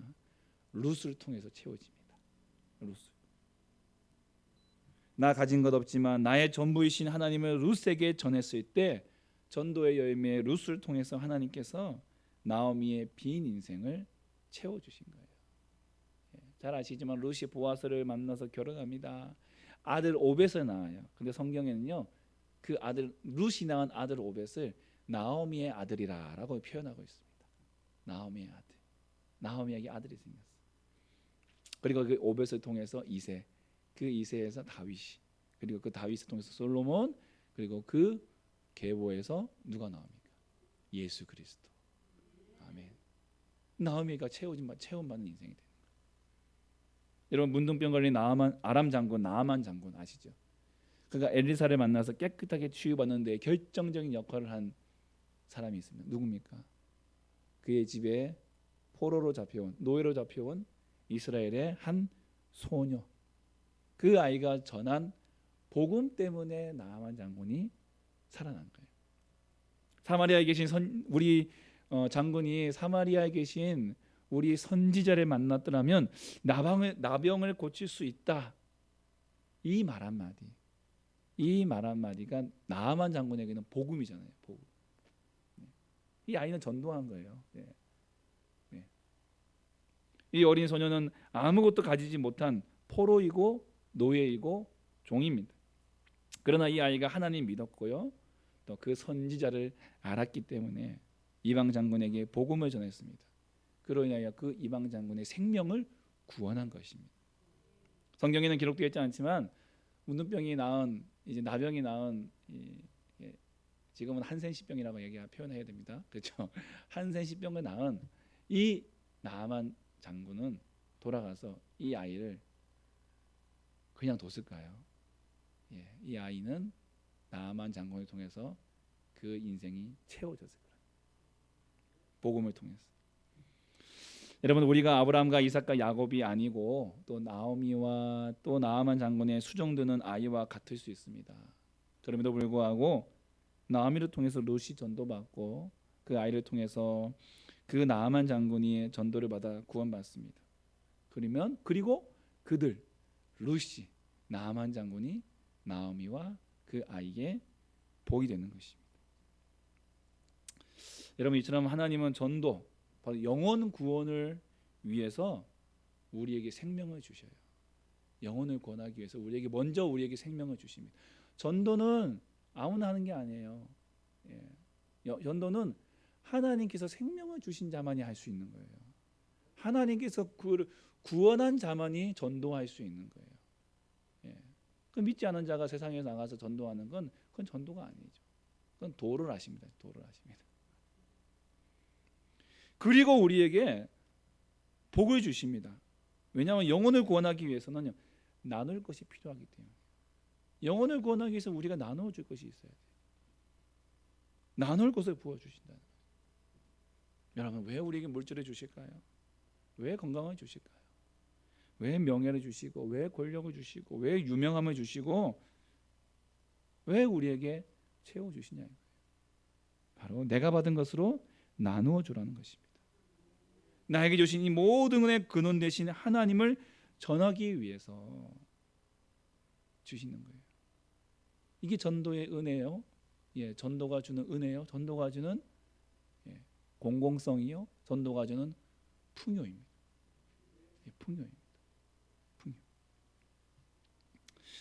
룻을 통해서 채워집니다. 룻. 나 가진 것 없지만 나의 전부이신 하나님을 룻에게 전했을 때 전도의 열매 룻을 통해서 하나님께서 나오미의 빈 인생을 채워주신 거예요. 잘 아시지만 룻이 보아스를 만나서 결혼합니다. 아들 오벳을 낳아요. 근데 성경에는요, 그 아들 룻이 낳은 아들 오벳을 나오미의 아들이라고 표현하고 있습니다. 나오미의 아들. 나오미에게 아들이 생겼어. 그리고 그 오벳을 통해서 이세, 그 이세에서 다윗이, 그리고 그 다윗을 통해서 솔로몬, 그리고 그 계보에서 누가 나옵니까? 예수 그리스도. 아멘. 나오미가 체험받는 인생이 되는 거예요. 여러분 문둥병 걸린 아람 장군 나아만 장군 아시죠? 그가 엘리사를 만나서 깨끗하게 치유받는데 결정적인 역할을 한 사람이 있습니다. 누굽니까? 그의 집에 포로로 잡혀온, 노예로 잡혀온 이스라엘의 한 소녀. 그 아이가 전한 복음 때문에 나아만 장군이 살아난 거예요. 사마리아에 계신 우리 장군이 사마리아에 계신 우리 선지자를 만났더라면 나병을 고칠 수 있다. 이 말 한마디가 나아만 장군에게는 복음이잖아요. 복음. 이 아이는 전도한 거예요. 네. 네. 이 어린 소녀는 아무것도 가지지 못한 포로이고 노예이고 종입니다. 그러나 이 아이가 하나님 믿었고요. 또 그 선지자를 알았기 때문에 이방 장군에게 복음을 전했습니다. 그로 인하여 그 이방 장군의 생명을 구원한 것입니다. 성경에는 기록되어 있지 않지만 문둥병이 낳은 이제 나병이 낳은 지금은 한센시병이라고 표현해야 됩니다. 그렇죠? 한센시병을 낳은 이 나아만 장군은 돌아가서 이 아이를 그냥 뒀을까요? 이 아이는 나아만 장군을 통해서 그 인생이 채워졌을 거예요. 복음을 통해서. 여러분 우리가 아브라함과 이삭과 야곱이 아니고 또 나오미와 또 나아만 장군의 수종드는 아이와 같을 수 있습니다. 그럼에도 불구하고 나오미를 통해서 룻이 전도받고 그 아이를 통해서 그 나아만 장군이 전도를 받아 구원받습니다. 그리고 그들 룻이 나아만 장군이 나오미와 그 아이에게 복이 되는 것입니다. 여러분 이처럼 하나님은 전도 바로 영혼 구원을 위해서 우리에게 생명을 주셔요. 영혼을 구원하기 위해서 우리에게 생명을 주십니다. 전도는 아무나 하는 게 아니에요. 전도는 하나님께서 생명을 주신 자만이 할 수 있는 거예요. 하나님께서 구원한 자만이 전도할 수 있는 거예요. 그 믿지 않은 자가 세상에 나가서 전도하는 건 그건 전도가 아니죠. 그건 도를 하십니다. 그리고 우리에게 복을 주십니다. 왜냐하면 영혼을 구원하기 위해서는 나눌 것이 필요하기 때문에. 영혼을 구원하기 위해서 우리가 나누어 줄 것이 있어야 돼요. 나눌 것을 부어주신다는 거예요. 여러분 왜 우리에게 물질을 주실까요? 왜 건강을 주실까요? 왜 명예를 주시고 왜 권력을 주시고 왜 유명함을 주시고 왜 우리에게 채워주시냐. 바로 내가 받은 것으로 나누어 주라는 것입니다. 나에게 주신 이 모든 은혜의 근원 되신 하나님을 전하기 위해서 주시는 거예요. 이게 전도의 은혜요. 전도가 주는 은혜요. 전도가 주는 공공성이요. 전도가 주는 풍요입니다. 풍요입니다. 풍요.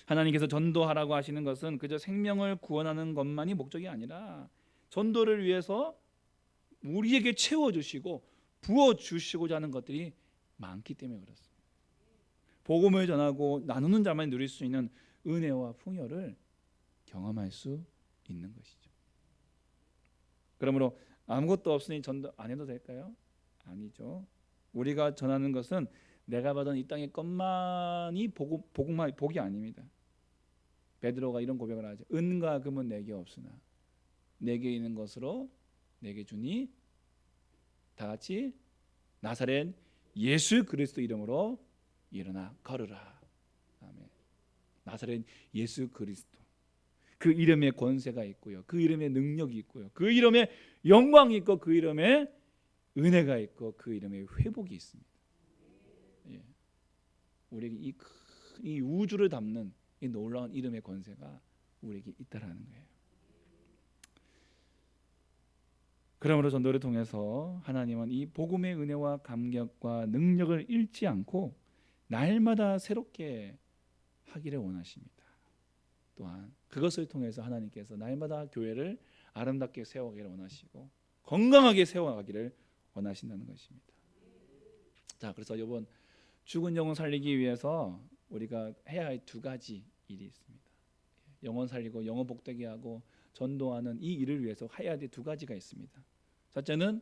하나님께서 전도하라고 하시는 것은 그저 생명을 구원하는 것만이 목적이 아니라 전도를 위해서 우리에게 채워주시고 부어주시고자 하는 것들이 많기 때문에 그렇습니다. 복음을 전하고 나누는 자만 누릴 수 있는 은혜와 풍요를 경험할 수 있는 것이죠. 그러므로 아무것도 없으니 전도 안 해도 될까요? 아니죠. 우리가 전하는 것은 내가 받은 이 땅의 것만이 복음만 복이 아닙니다. 베드로가 이런 고백을 하죠. 은과 금은 내게 없으나 내게 있는 것으로 내게 주니 다 같이 나사렛 예수 그리스도 이름으로 일어나 걸으라. 아멘. 나사렛 예수 그리스도. 그 이름에 권세가 있고요. 그 이름에 능력이 있고요. 그 이름에 영광이 있고 그 이름에 은혜가 있고 그 이름에 회복이 있습니다. 예. 우리에게 이 우주를 담는 이 놀라운 이름의 권세가 우리에게 있다라는 거예요. 그러므로 전도를 통해서 하나님은 이 복음의 은혜와 감격과 능력을 잃지 않고 날마다 새롭게 하기를 원하십니다. 또한 그것을 통해서 하나님께서 날마다 교회를 아름답게 세워가기를 원하시고 건강하게 세워가기를 원하신다는 것입니다. 자, 그래서 이번 죽은 영혼 살리기 위해서 우리가 해야 할 두 가지 일이 있습니다. 영혼 살리고 영혼 복되게 하고 전도하는 이 일을 위해서 해야 될 두 가지가 있습니다. 첫째는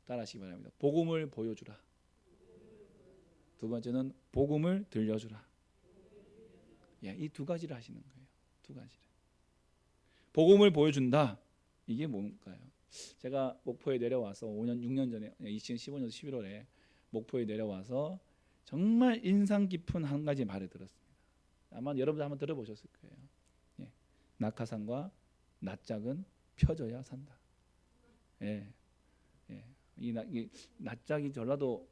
따라하시기 바랍니다. 복음을 보여주라. 두 번째는 복음을 들려주라. 예, 이 두 가지를 하시는 거예요. 두 가지를. 복음을 보여준다. 이게 뭔가요? 제가 목포에 내려와서 6년 전에 2015년 11월에 목포에 내려와서 정말 인상 깊은 한 가지 말을 들었습니다. 아마 여러분들 한번 들어보셨을 거예요. 예, 낙하산과 낯짝은 펴져야 산다. 예, 예. 이 낯짝이 전라도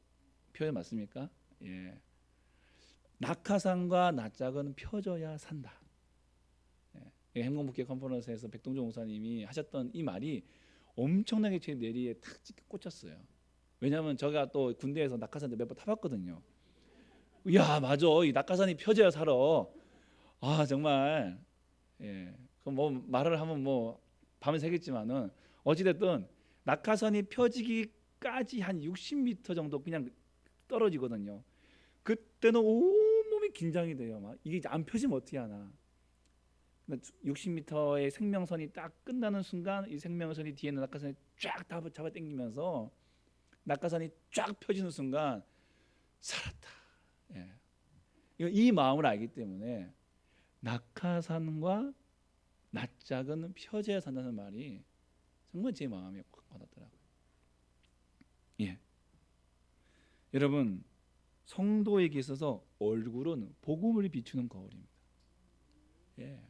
표현 맞습니까? 예, 낙하산과 낯짝은 펴져야 산다. 예, 행복복귀 컨퍼런스에서 백동종 목사님이 하셨던 이 말이 엄청나게 제 뇌리에 탁 꽂혔어요. 왜냐하면 제가 또 군대에서 낙하산 몇 번 타봤거든요. 야, 맞아. 이 낙하산이 펴져야 살아. 아, 정말. 예. 그럼 뭐 말을 하면 뭐 밤을 새겠지만은 어찌됐든 낙하산이 펴지기까지 한 60m 정도 그냥 떨어지거든요. 그때는 온몸이 긴장이 돼요. 막 이게 안 펴지면 어떻게 하나. 60m의 생명선이 딱 끝나는 순간 이 생명선이 뒤에 있는 낙하산이 쫙 잡아 당기면서 낙하산이 쫙 펴지는 순간 살았다. 예. 이 마음을 알기 때문에 낙하산과 낯짝은 펴져야 산다는 말이 정말 제 마음에 확 와닿더라고요. 예. 여러분, 성도에게 있어서 얼굴은 복음을 비추는 거울입니다. 예.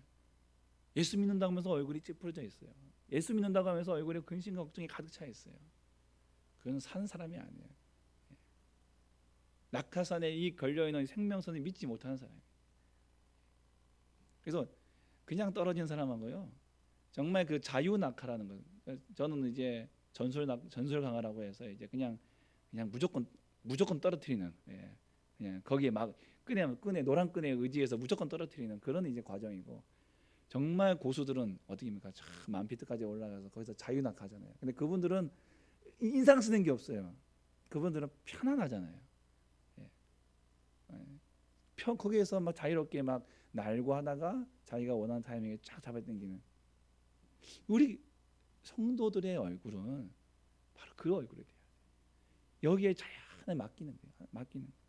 예수 믿는다고 하면서 얼굴이 찌푸려져 있어요. 예수 믿는다고 하면서 얼굴에 근심과 걱정이 가득 차 있어요. 그건 산 사람이 아니에요. 예. 낙하산에 이 걸려있는 생명선을 믿지 못하는 사람이에요. 그래서 그냥 떨어진 사람하고요, 정말 그 자유낙하라는 거. 저는 이제 전술 강화라고 해서 이제 그냥 무조건 떨어뜨리는, 예, 그냥 거기에 막 끈에 노란 끈에 의지해서 무조건 떨어뜨리는 그런 이제 과정이고, 정말 고수들은 어떻게 합니까? 참 만피트까지 올라가서 거기서 자유낙하잖아요. 근데 그분들은 인상 쓰는 게 없어요. 그분들은 편안하잖아요. 예. 거기에서 막 자유롭게 막 날고 하다가 자기가 원하는 타이밍에 쫙 잡아당기는 우리 성도들의 얼굴은 바로 그 얼굴이 돼요. 여기에 자연에 맡기는 거예요. 맡기는 거예요.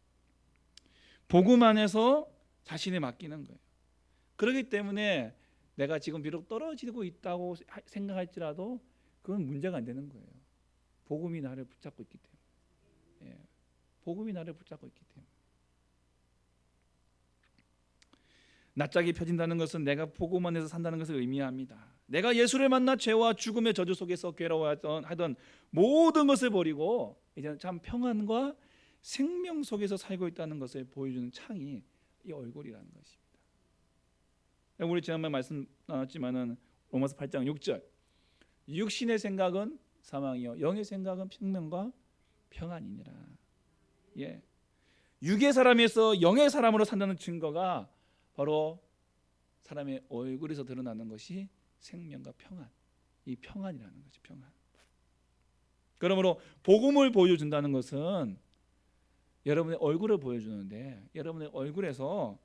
복음 안에서 자신을 맡기는 거예요. 그렇기 때문에 내가 지금 비록 떨어지고 있다고 생각할지라도 그건 문제가 안 되는 거예요. 복음이 나를 붙잡고 있기 때문에. 예. 복음이 나를 붙잡고 있기 때문에. 낯짝이 펴진다는 것은 내가 복음 안에서 산다는 것을 의미합니다. 내가 예수를 만나 죄와 죽음의 저주 속에서 괴로워하던 모든 것을 버리고 이제는 참 평안과 생명 속에서 살고 있다는 것을 보여주는 창이 이 얼굴이라는 것입니다. 우리 지난번에 말씀 나눴지만은 로마서 8장 6절, 육신의 생각은 사망이요 영의 생각은 생명과 평안이니라. 예, 육의 사람에서 영의 사람으로 산다는 증거가 바로 사람의 얼굴에서 드러나는 것이 생명과 평안, 이 평안이라는 것이 평안. 그러므로 복음을 보여준다는 것은 여러분의 얼굴을 보여주는데, 여러분의 얼굴에서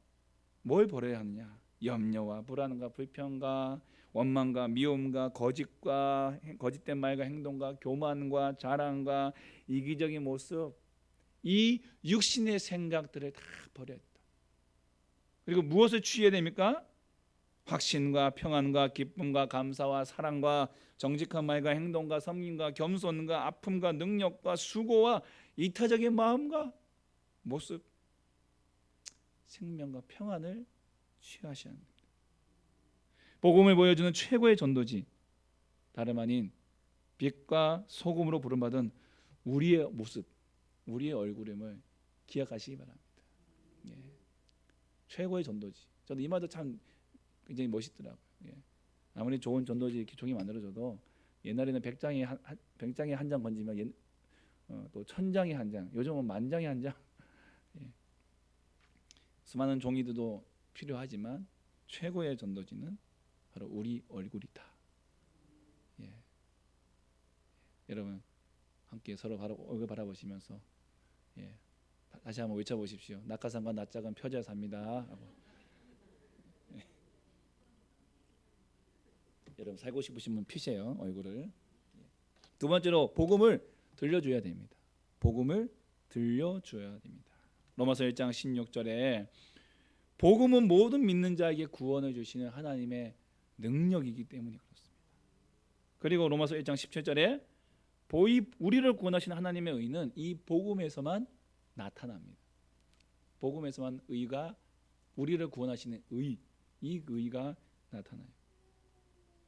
뭘 버려야 하느냐? 염려와 불안과 불평과 원망과 미움과 거짓과 거짓된 말과 행동과 교만과 자랑과 이기적인 모습, 이 육신의 생각들을 다 버려야 된다. 그리고 무엇을 취해야 됩니까? 확신과 평안과 기쁨과 감사와 사랑과 정직한 말과 행동과 섬김과 겸손과 아픔과 능력과 수고와 이타적인 마음과 모습, 생명과 평안을 취하셔야 합니다. 복음을 보여주는 최고의 전도지, 다름 아닌 빛과 소금으로 부름받은 우리의 모습, 우리의 얼굴임을 기억하시기 바랍니다. 예. 최고의 전도지. 저는 이 말도 참 굉장히 멋있더라고요. 예. 아무리 좋은 전도지 이렇게 종이 만들어져도 옛날에는 100장에 한 장 건지면 또 1000장에 한 장, 요즘은 10,000장에 한 장. 예. 수많은 종이들도 필요하지만 최고의 전도지는 바로 우리 얼굴이다. 예. 여러분 함께 서로 얼굴 바라보시면서 예. 다시 한번 외쳐보십시오. 낙하산과 낯짝은 펴져야 삽니다. 하고. 예. 여러분 살고 싶으신 분 피세요 얼굴을. 두 번째로 복음을 들려줘야 됩니다. 복음을 들려줘야 됩니다. 로마서 1장 16절에 복음은 모든 믿는 자에게 구원을 주시는 하나님의 능력이기 때문에 그렇습니다. 그리고 로마서 1장 17절에 우리를 구원하시는 하나님의 의는 이 복음에서만 나타납니다. 복음에서만 의가, 우리를 구원하시는 의, 이 의가 나타나요.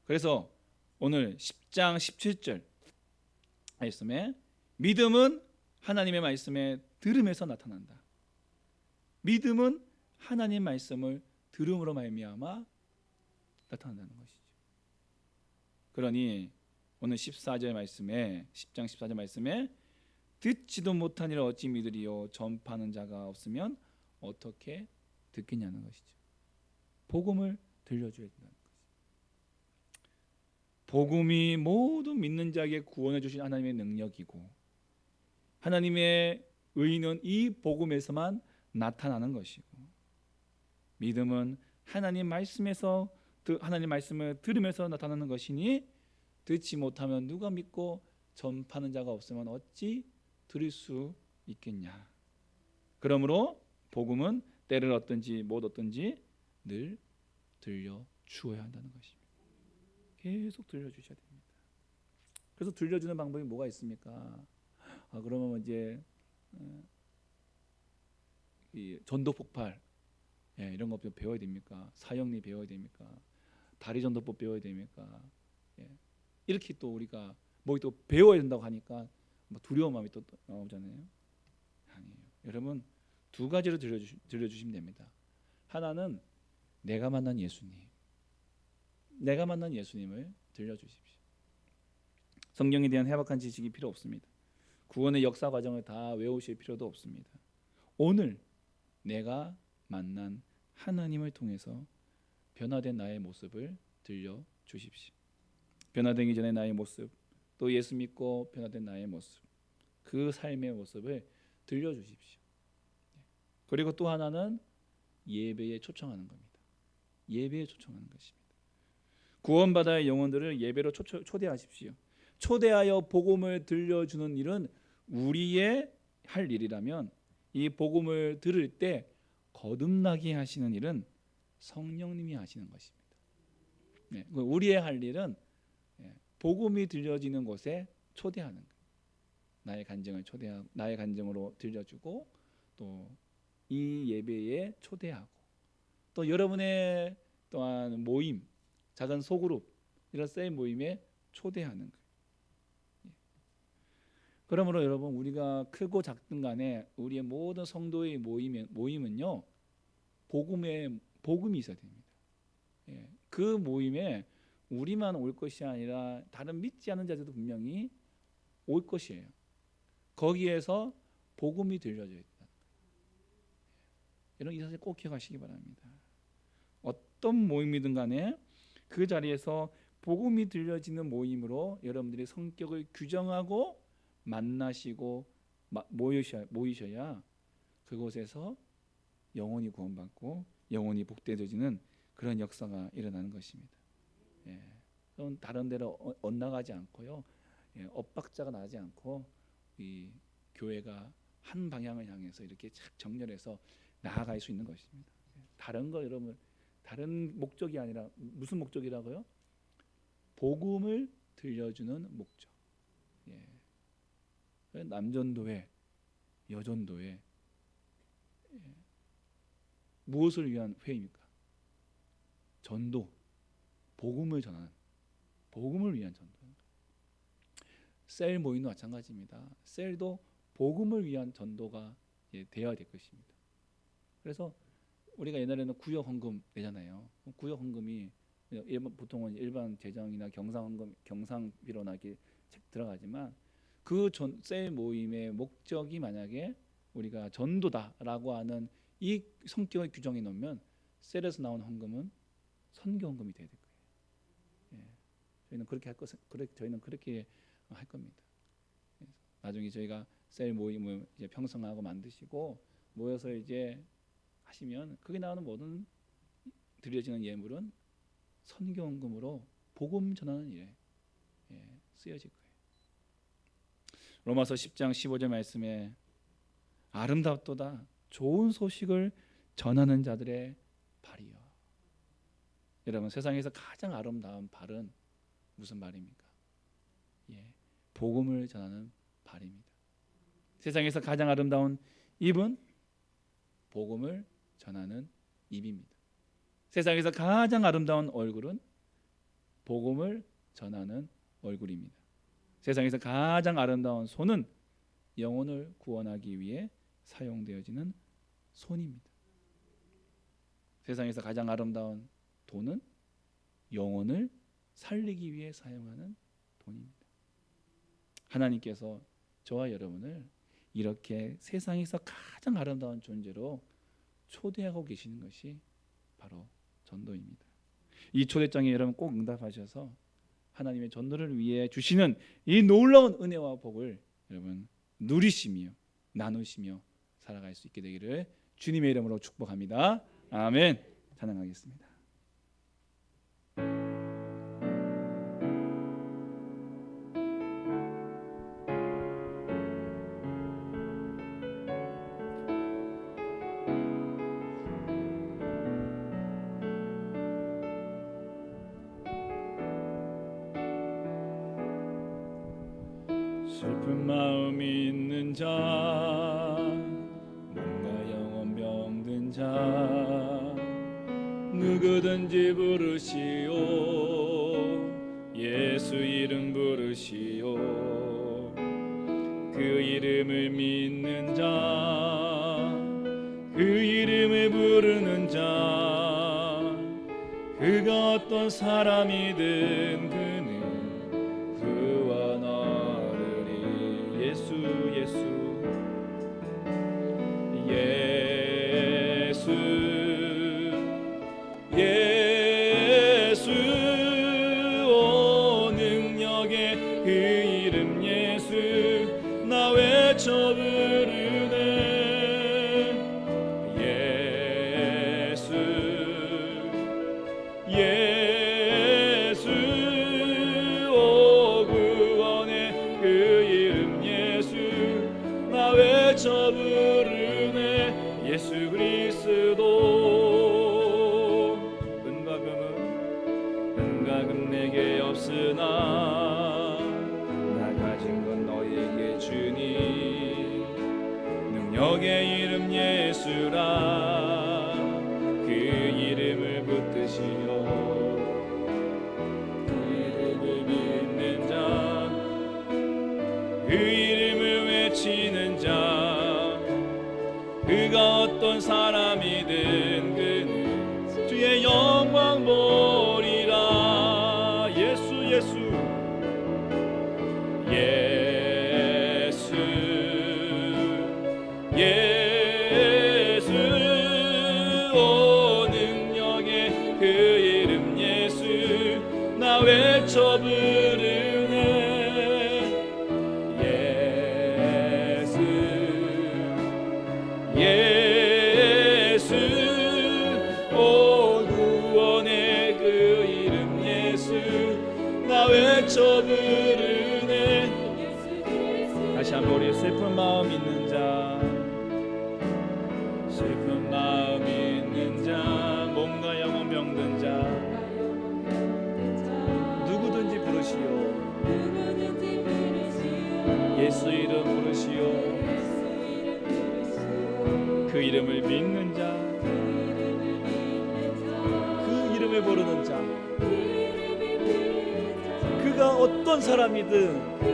그래서 오늘 10장 17절 말씀에 믿음은 하나님의 말씀에 들음에서 나타난다. 믿음은 하나님 말씀을 들음으로 말미암아 나타난다는 것이죠. 그러니 오늘 14절 말씀에 10장 14절 말씀에 듣지도 못한 일을 어찌 믿으리요 전파하는 자가 없으면 어떻게 듣겠냐는 것이죠. 복음을 들려줘야 된다는 것이죠. 복음이 모든 믿는 자에게 구원해 주신 하나님의 능력이고 하나님의 의는 이 복음에서만 나타나는 것이고 믿음은 하나님 말씀에서 하나님 말씀을 들으면서 나타나는 것이니 듣지 못하면 누가 믿고 전파하는 자가 없으면 어찌 들을 수 있겠냐. 그러므로 복음은 때를 얻든지 못 얻든지 늘 들려주어야 한다는 것입니다. 계속 들려주셔야 됩니다. 그래서 들려주는 방법이 뭐가 있습니까? 그러면 이제 이 전도폭발 이런 거 배워야 됩니까? 사형리 배워야 됩니까? 다리전도법 배워야 됩니까? 이렇게 또 우리가 뭐 또 배워야 된다고 하니까 뭐 두려운 마음이 또 나오잖아요. 아니에요. 여러분 두 가지로 들려주시면 됩니다. 하나는 내가 만난 예수님을 들려주십시오. 성경에 대한 해박한 지식이 필요 없습니다. 구원의 역사 과정을 다 외우실 필요도 없습니다. 오늘 내가 만난 하나님을 통해서 변화된 나의 모습을 들려주십시오. 변화되기 전에 나의 모습, 또 예수 믿고 변화된 나의 모습, 그 삶의 모습을 들려주십시오. 그리고 또 하나는 예배에 초청하는 겁니다. 예배에 초청하는 것입니다. 구원받아야 할 영혼들을 예배로 초대하십시오. 초대하여 복음을 들려주는 일은 우리의 할 일이라면 이 복음을 들을 때 거듭나게 하시는 일은 성령님이 하시는 것입니다. 우리의 할 일은 복음이 들려지는 곳에 초대하는 거예요. 나의 간증으로 들려주고 또 이 예배에 초대하고 또 여러분의 또한 모임, 작은 소그룹 이런 셀 모임에 초대하는 거예요. 그러므로 여러분 우리가 크고 작든 간에 우리의 모든 성도의 모임은요 복음이 있어야 됩니다. 그 모임에 우리만 올 것이 아니라 다른 믿지 않는 자들도 분명히 올 것이에요. 거기에서 복음이 들려져야 된다. 여러분 이 사실 꼭 기억하시기 바랍니다. 어떤 모임이든 간에 그 자리에서 복음이 들려지는 모임으로 여러분들의 성격을 규정하고 만나시고 모이셔야 그곳에서 영혼이 구원받고 영혼이 복되어지는 그런 역사가 일어나는 것입니다. 예. 그건 다른 데로 엇나가지 않고요. 예, 엇박자가 나지 않고 이 교회가 한 방향을 향해서 이렇게 착 정렬해서 나아갈 수 있는 것입니다. 다른 거 여러분 다른 목적이 아니라 무슨 목적이라고요? 복음을 들려주는 목적. 예. 남전도회, 여전도회 무엇을 위한 회의입니까? 전도, 복음을 전하는, 복음을 위한 전도입니다. 셀 모임도 마찬가지입니다. 셀도 복음을 위한 전도가 되어야 될 것입니다. 그래서 우리가 옛날에는 구역 헌금 내잖아요. 구역 헌금이 보통은 일반 재정이나 경상헌금, 경상비로나 이렇게 들어가지만 그 셀 모임의 목적이 만약에 우리가 전도다라고 하는 이 성격을 규정해 놓으면 셀에서 나온 헌금은 선교 헌금이 돼야 될 거예요. 예. 저희는 그렇게 할 것, 저희는 그렇게 할 겁니다. 나중에 저희가 셀 모임을 이제 평성하고 만드시고 모여서 이제 하시면 거기 나오는 모든 드려지는 예물은 선교 헌금으로 복음 전하는 일에 쓰여질 거예요. 로마서 10장 15절 말씀에 아름답도다 좋은 소식을 전하는 자들의 발이요. 여러분 세상에서 가장 아름다운 발은 무슨 발입니까? 복음을 전하는 발입니다. 세상에서 가장 아름다운 입은 복음을 전하는 입입니다. 세상에서 가장 아름다운 얼굴은 복음을 전하는 얼굴입니다. 세상에서 가장 아름다운 손은 영혼을 구원하기 위해 사용되어지는 손입니다. 세상에서 가장 아름다운 돈은 영혼을 살리기 위해 사용하는 돈입니다. 하나님께서 저와 여러분을 이렇게 세상에서 가장 아름다운 존재로 초대하고 계시는 것이 바로 전도입니다. 이 초대장에 여러분 꼭 응답하셔서 하나님의 전도를 위해 주시는 이 놀라운 은혜와 복을 여러분 누리시며 나누시며 살아갈 수 있게 되기를 주님의 이름으로 축복합니다. 아멘. 찬양하겠습니다. 슬픈 마음 있는 자 몸과 영혼 병든 자 누구든지 부르시오 예수 이름 부르시오 그 이름을 믿는 자 그 이름을 부르는 자 그가 어떤 사람이든 그는 구원하리니 예수 예수 예수 예수 오 능력의 그 이름 예수 나 외쳐 부르네 예수 예수 오 구원의 그 이름 예수 나 외쳐 부르네 예수 그리스도 은과 금 내게 없으나 나 가진 건 너에게 주니 능력의 이름 예수라 그 이름을 붙드시오 그 이름을 믿는 자 그 이름을 외치는 자 그가 어떤 사람이든 그는 주의 영광 보리라 예수 예수 예수 예수 오 능력의 그 이름 예수 나 외쳐 부르네 예수 예수 오 구원 다시 한번 우리 슬픈 마음 있는 자, 슬픈 마음 있는 자, 몸과 영혼 병든 자, 누구든지 부르시오. 예수 이름 부르시오. 그 이름을 믿는 자, 그 이름을 부르는 자, 그가 어떤 사람이든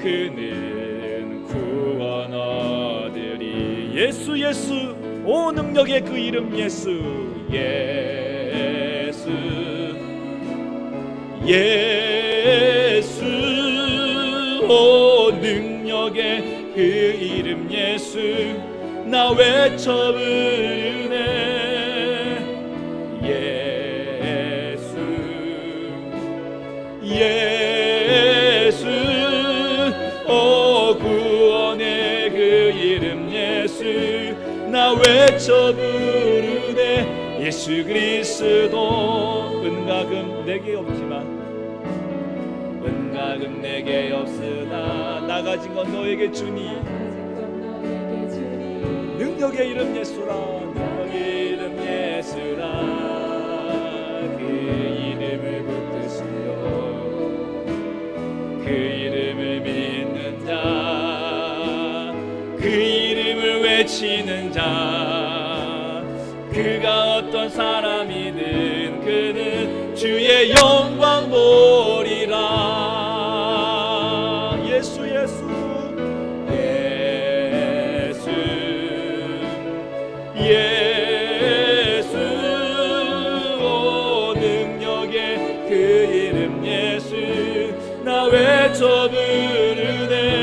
그는 구원 얻으리. 예수 예수, 오 능력의 그 이름 예수, 예수 예수, 오 능력의 그 이름 예수, 나 외쳐 부르네. 예수 예수, 오 구원의 그 이름 예수, 나 외쳐 부르네. 예수 그리스도, 은과금 내게 없지만, 은과금 내게 없으나 나 가진 건 너에게 주니. 능력의 이름 예수라, 능력의 이름 예수라. 그 이름을 붙드시오. 그 이름을 믿는 자, 그 이름을 외치는 자, 그가 어떤 사람이든 그는 주의 영광 보리라. 예수 예수 예수 예수, 오 능력의 그 이름 예수, 나 외쳐 부르네.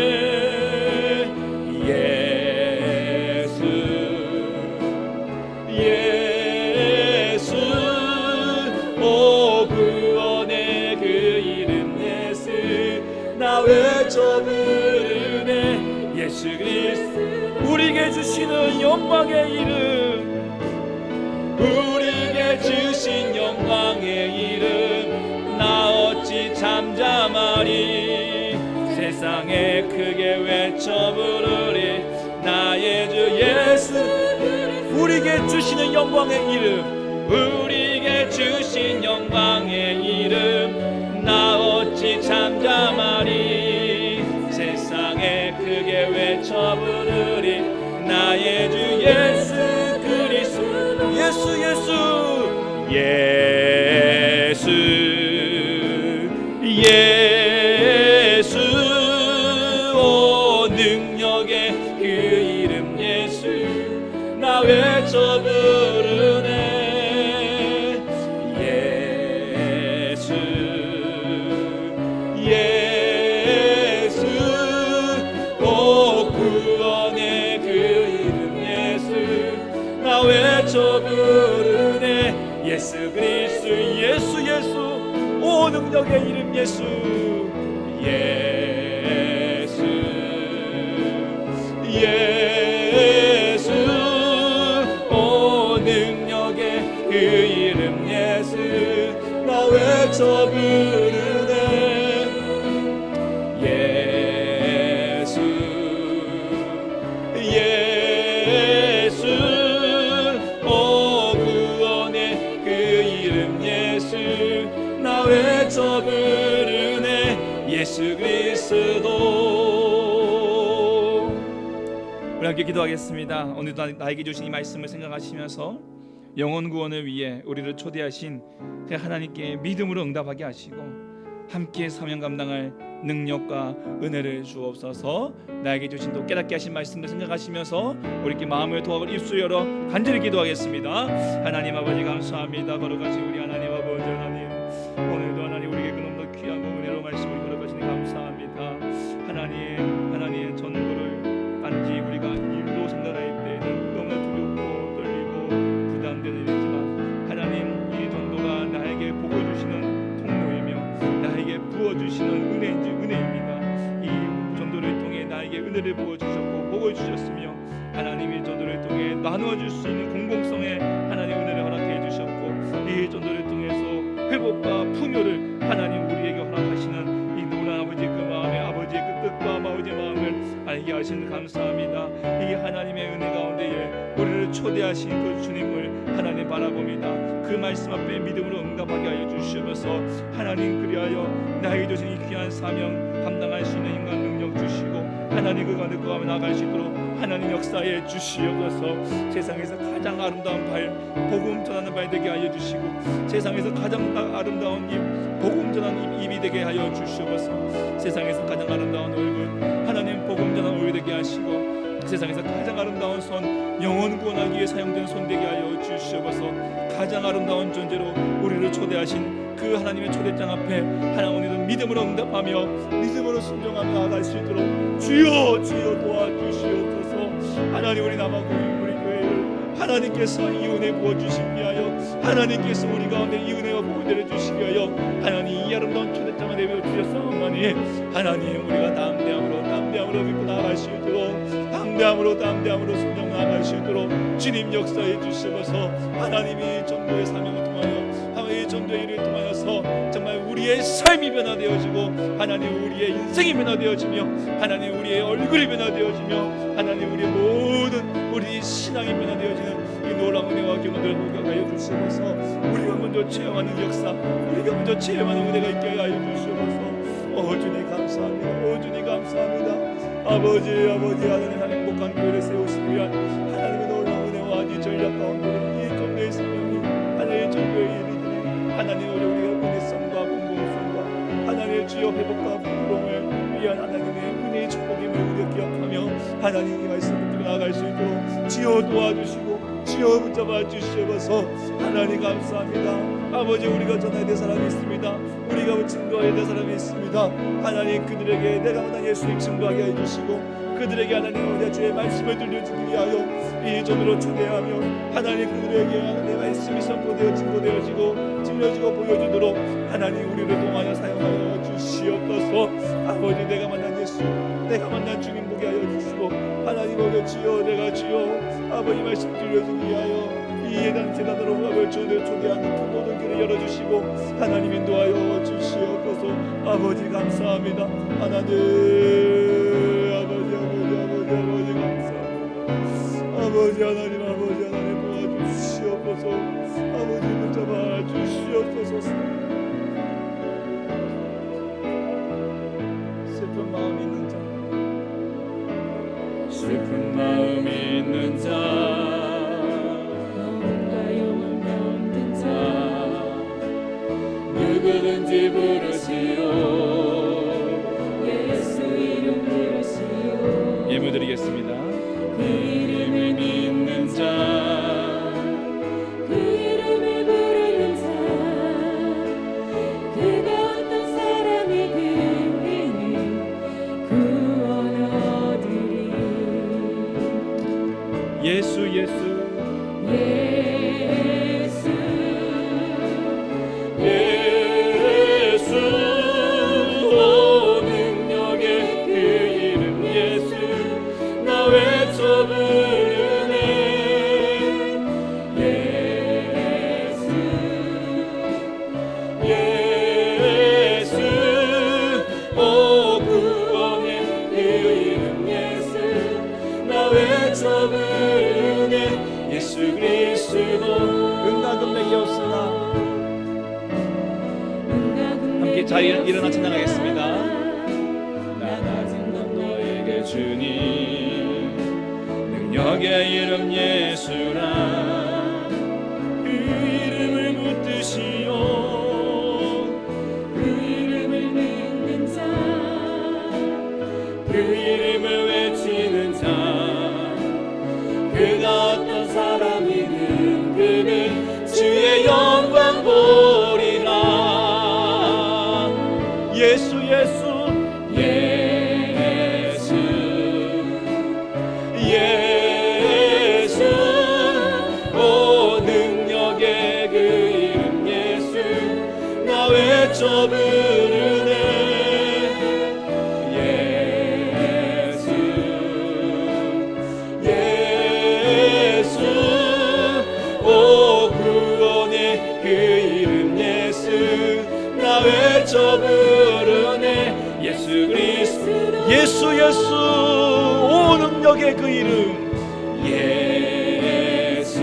예수 예수, 오 구원의 그 이름 예수, 나 외쳐 부르네. 예수 그리스도, 우리에게 주시는 영광의 이름, 우리에게 주신 영광의 이름, 나 어찌 잠잠하리. 세상에 크게 외쳐 부르리. 나의 주 예수, 우리에게 주시는 영광의 이름, 우리에게 주신 영광의 이름, 나 어찌 잠잠하리. 세상에 크게 외쳐 부르리. 나의 주 예수 그리스도, 예수 예수 예수 예수, 오 능력의 그 이름 예수, 나 외쳐 부르네. 예수 예수, 오 구원의 그 이름 예수, 나 외쳐 부르네. 예수 그리스도, 예수 예수, 오 능력의 이름 예수, 예수 예수, 오 능력의 그 이름 예수, 나 외쳐 부르네. 예수 예수, 오 구원의 그 이름 예수, 나 외쳐 부르네. 예수 그리스도. 우리 함께 기도하겠습니다. 오늘도 나에게 주신 이 말씀을 생각하시면서 영혼 구원을 위해 우리를 초대하신 그 하나님께 믿음으로 응답하게 하시고 함께 사명 감당할 능력과 은혜를 주옵소서. 나에게 주신 또 깨닫게 하신 말씀을 생각하시면서 우리께 마음을 도와을 입술 열어 간절히 기도하겠습니다. 하나님 아버지 감사합니다. 걸어가신 우리 하나님 아버지 하나님, 오늘도 하나님 우리에게 그 너무나 귀한 은혜로 말씀을 걸어가시니 감사합니다. 하나님 전도를 단지 우리가 일로 생각할 때는 너무나 두렵고 떨리고 부담되는 일이지만, 하나님 이 전도가 나에게 복을 주시는 통로이며 나에게 부어주시는 은혜입니다. 이 전도를 통해 나에게 은혜를 부어주셨고 복을 주셨으며, 하나님 이 전도를 통해 나누어줄 수 있는 공공성에 하나님 은혜를 허락해 주셨고, 이 전도를 통해서 회복과 풍요를 하나님 우리에게 허락하시는 이 노란 아버지 그 마음에 아버지 살게 하신 감사합니다. 이 하나님의 은혜 가운데에 우리를 초대하신 그 주님을 하나님 바라봅니다. 그 말씀 앞에 믿음으로 응답하게 하여 주시면서 하나님 그리하여 나에게 주신 이 귀한 사명 감당할 수 있는 힘과 능력 주시고 하나님 그 가운데 구하며 나아갈 수 있도록 하나님 역사에 주시옵소서. 세상에서 가장 아름다운 발 복음 전하는 발 되게 하여 주시고 세상에서 가장 아름다운 입 복음 전하는 입이 되게 하여 주시옵소서. 세상에서 가장 아름다운 얼굴 하나님 복음 전하는 얼굴 되게 하시고 세상에서 가장 아름다운 손 영혼 구원하기 위해 사용된 손 되게 하여 주시옵소서. 가장 아름다운 존재로 우리를 초대하신 그 하나님의 초대장 앞에 하나님 오늘도 믿음으로 응답하며 믿음으로 순종하며 나아갈 수 있도록 주여 주여 도와주시옵소서. 하나님 우리 남아공 우리 교회를 하나님께서 이 은혜 부어주시기 위하여 하나님께서 우리 가운데 이 은혜와 복을 내려주시기 위하여 하나님 이 아름다운 초대장을 내려주셨사오니 하나님 우리가 담대함으로 믿고 나아갈 수 있도록 담대함으로 순종 나아갈 수 있도록 주님 역사해 주시면서 하나님이 전도의 사명을 통하여 하나님의 전도의 일을 통하여서 정말 우리의 삶이 변화되어지고 하나님 우리의 인생이 변화되어지며 하나님 우리의 얼굴이 변화되어지며 하나님 우리의 모든 우리 신앙이 변화되어지는 이 놀라운 은혜와 경험들을 목격하여 주시면서 우리가 먼저 체험하는 역사 우리가 먼저 체험하는 은혜가 있게 하여 주시면서 주님 감사합니다. 주님 감사합니다. 아버지 하나님 행복한 교회를 세우시기 위한 하나님의 놀라운 은혜와 이 전략 가운데 이 전도의 사명이 하나님의 전도의 일이들이 하나님 우리가 은혜성과 공공성과 하나님의 주여 회복과 부끄러움을 위한 하나님의 은혜의 축복임을 우리가 기억하며 하나님 이 말씀을 듣고 나아갈 수 있도록 주여 도와주시고 주여 붙잡아 주시옵소서. 하나님 감사합니다. 아버지 우리가 전해야 될 사람이 있습니다. 우리가 증거해야 될 사람이 있습니다. 하나님 그들에게 내가 만난 예수님 증거하게 해주시고 그들에게 하나님 우리가 주의 말씀을 들려주기 위하여 이 전으로 초대하며 하나님 그들에게 하나님의 말씀이 선포되어 증거되어지고 들려지고 보여주도록 하나님 우리를 통하여 사용하여 주시옵소서. 아버지 내가 만난 예수 내가 만난 주님 보게 하여 주시고 하나님 오게 주여 내가 주여 아버지 말씀 들려주기 위하여 이 예단 재단으로 아버지 초대하는 그 모든 길을 열어주시고 하나님 인도하여 주시옵소서. 아버지 감사합니다. 하나님 아버지 감사합니다. 아버지 하나님 도와주시옵소서. 아버지 붙잡아 주시옵소서. 슬픈 마음 있는 자 슬픈 마음 있는 자 누구든지 부르시오 예수 이름 부르시오 예물드리겠습니다. 그 이름을 믿는 자 그 이름을 부르는 자 그가 어떤 사람이든 구원 얻으리. 예수 능력의 그 이름 예수 나 외쳐 부르네. 예수 오 구원의 그 이름 예수 나 외쳐 부르네. 예수 그리스도 응답금맥이 없으나 함께 자리에 일어나 찬양하겠습니다. 나 낮은 것 너에게 주니 능력의 이름 예수라 그 이름을 붙드시오 그 이름을 믿는 자 그 이름을 외치는 자 그가 어떤 사람이든 그는 주의 영광 보리라. 예수 오 능력의 그 이름 예수 나 외쳐 부르네. 예수 예수 오 능력의 그 이름 예수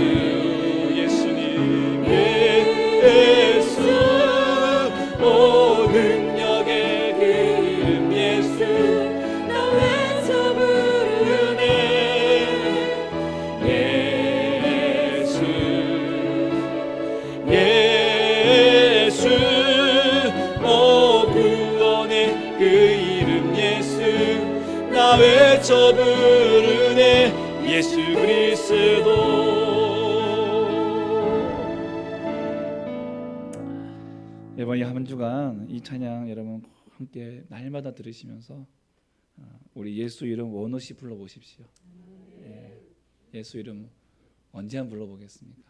예수님 예수 오 능력의 그 이름 예수 나 외쳐 부르네 예수 예수 오 구원의 그 이름 예수 나 외쳐 부르네 예수 그리스도. 이번 한 주간 이 찬양 여러분 함께 날마다 들으시면서 우리 예수 이름 원없이 불러보십시오. 예수 이름 언제 한 불러보겠습니까?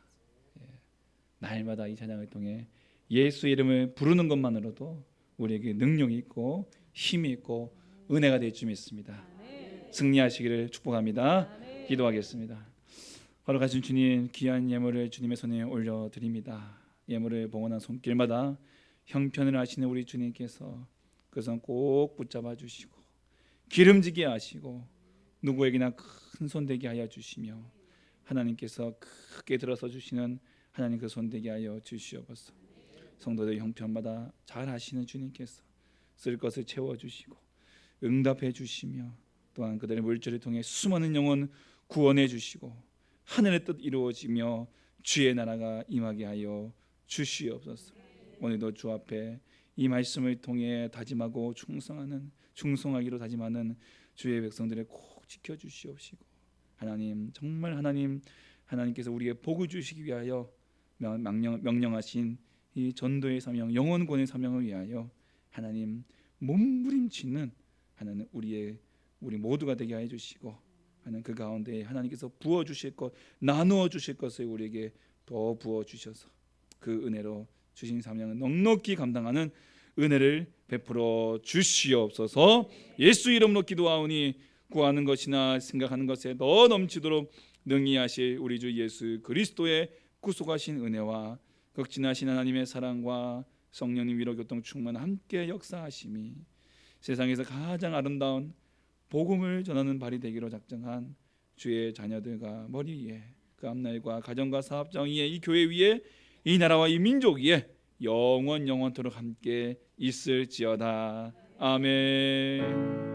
날마다 이 찬양을 통해 예수 이름을 부르는 것만으로도 우리에게 능력이 있고 힘이 있고 은혜가 될 줄 믿습니다. 승리하시기를 축복합니다. 기도하겠습니다. 거룩하신 주님, 귀한 예물을 주님의 손에 올려드립니다. 예물을 봉헌한 손길마다 형편을 아시는 우리 주님께서 그 손 꼭 붙잡아 주시고 기름지게 하시고 누구에게나 큰 손 되게 하여 주시며 하나님께서 크게 들어서 주시는 하나님 그 손 되게 하여 주시옵소서. 성도들 형편마다 잘 하시는 주님께서 쓸 것을 채워주시고 응답해 주시며 또한 그들의 물질을 통해 수많은 영혼 구원해 주시고 하늘의 뜻 이루어지며 주의 나라가 임하게 하여 주시옵소서. 오늘도 주 앞에 이 말씀을 통해 다짐하고 충성하기로 다짐하는 주의 백성들을 꼭 지켜주시옵시고 하나님 정말 하나님께서 우리에게 복을 주시기 위하여 명령하신 이 전도의 사명 영혼권의 사명을 위하여 하나님 몸부림치는 하나님 우리 모두가 되게 해 주시고 하나님 그 가운데 하나님께서 부어 주실 것 나누어 주실 것을 우리에게 더 부어 주셔서 그 은혜로 주신 사명을 넉넉히 감당하는 은혜를 베풀어 주시옵소서. 예수 이름으로 기도하오니 구하는 것이나 생각하는 것에 더 넘치도록 능히 하실 우리 주 예수 그리스도의 구속하신 은혜와 극진하신 하나님의 사랑과 성령님 위로 교통 충만 함께 역사하심이 세상에서 가장 아름다운 복음을 전하는 발이 되기로 작정한 주의 자녀들과 머리 위에 그 앞날과 가정과 사업장 위에 이 교회 위에 이 나라와 이 민족 위에 영원토록 함께 있을지어다. 아멘.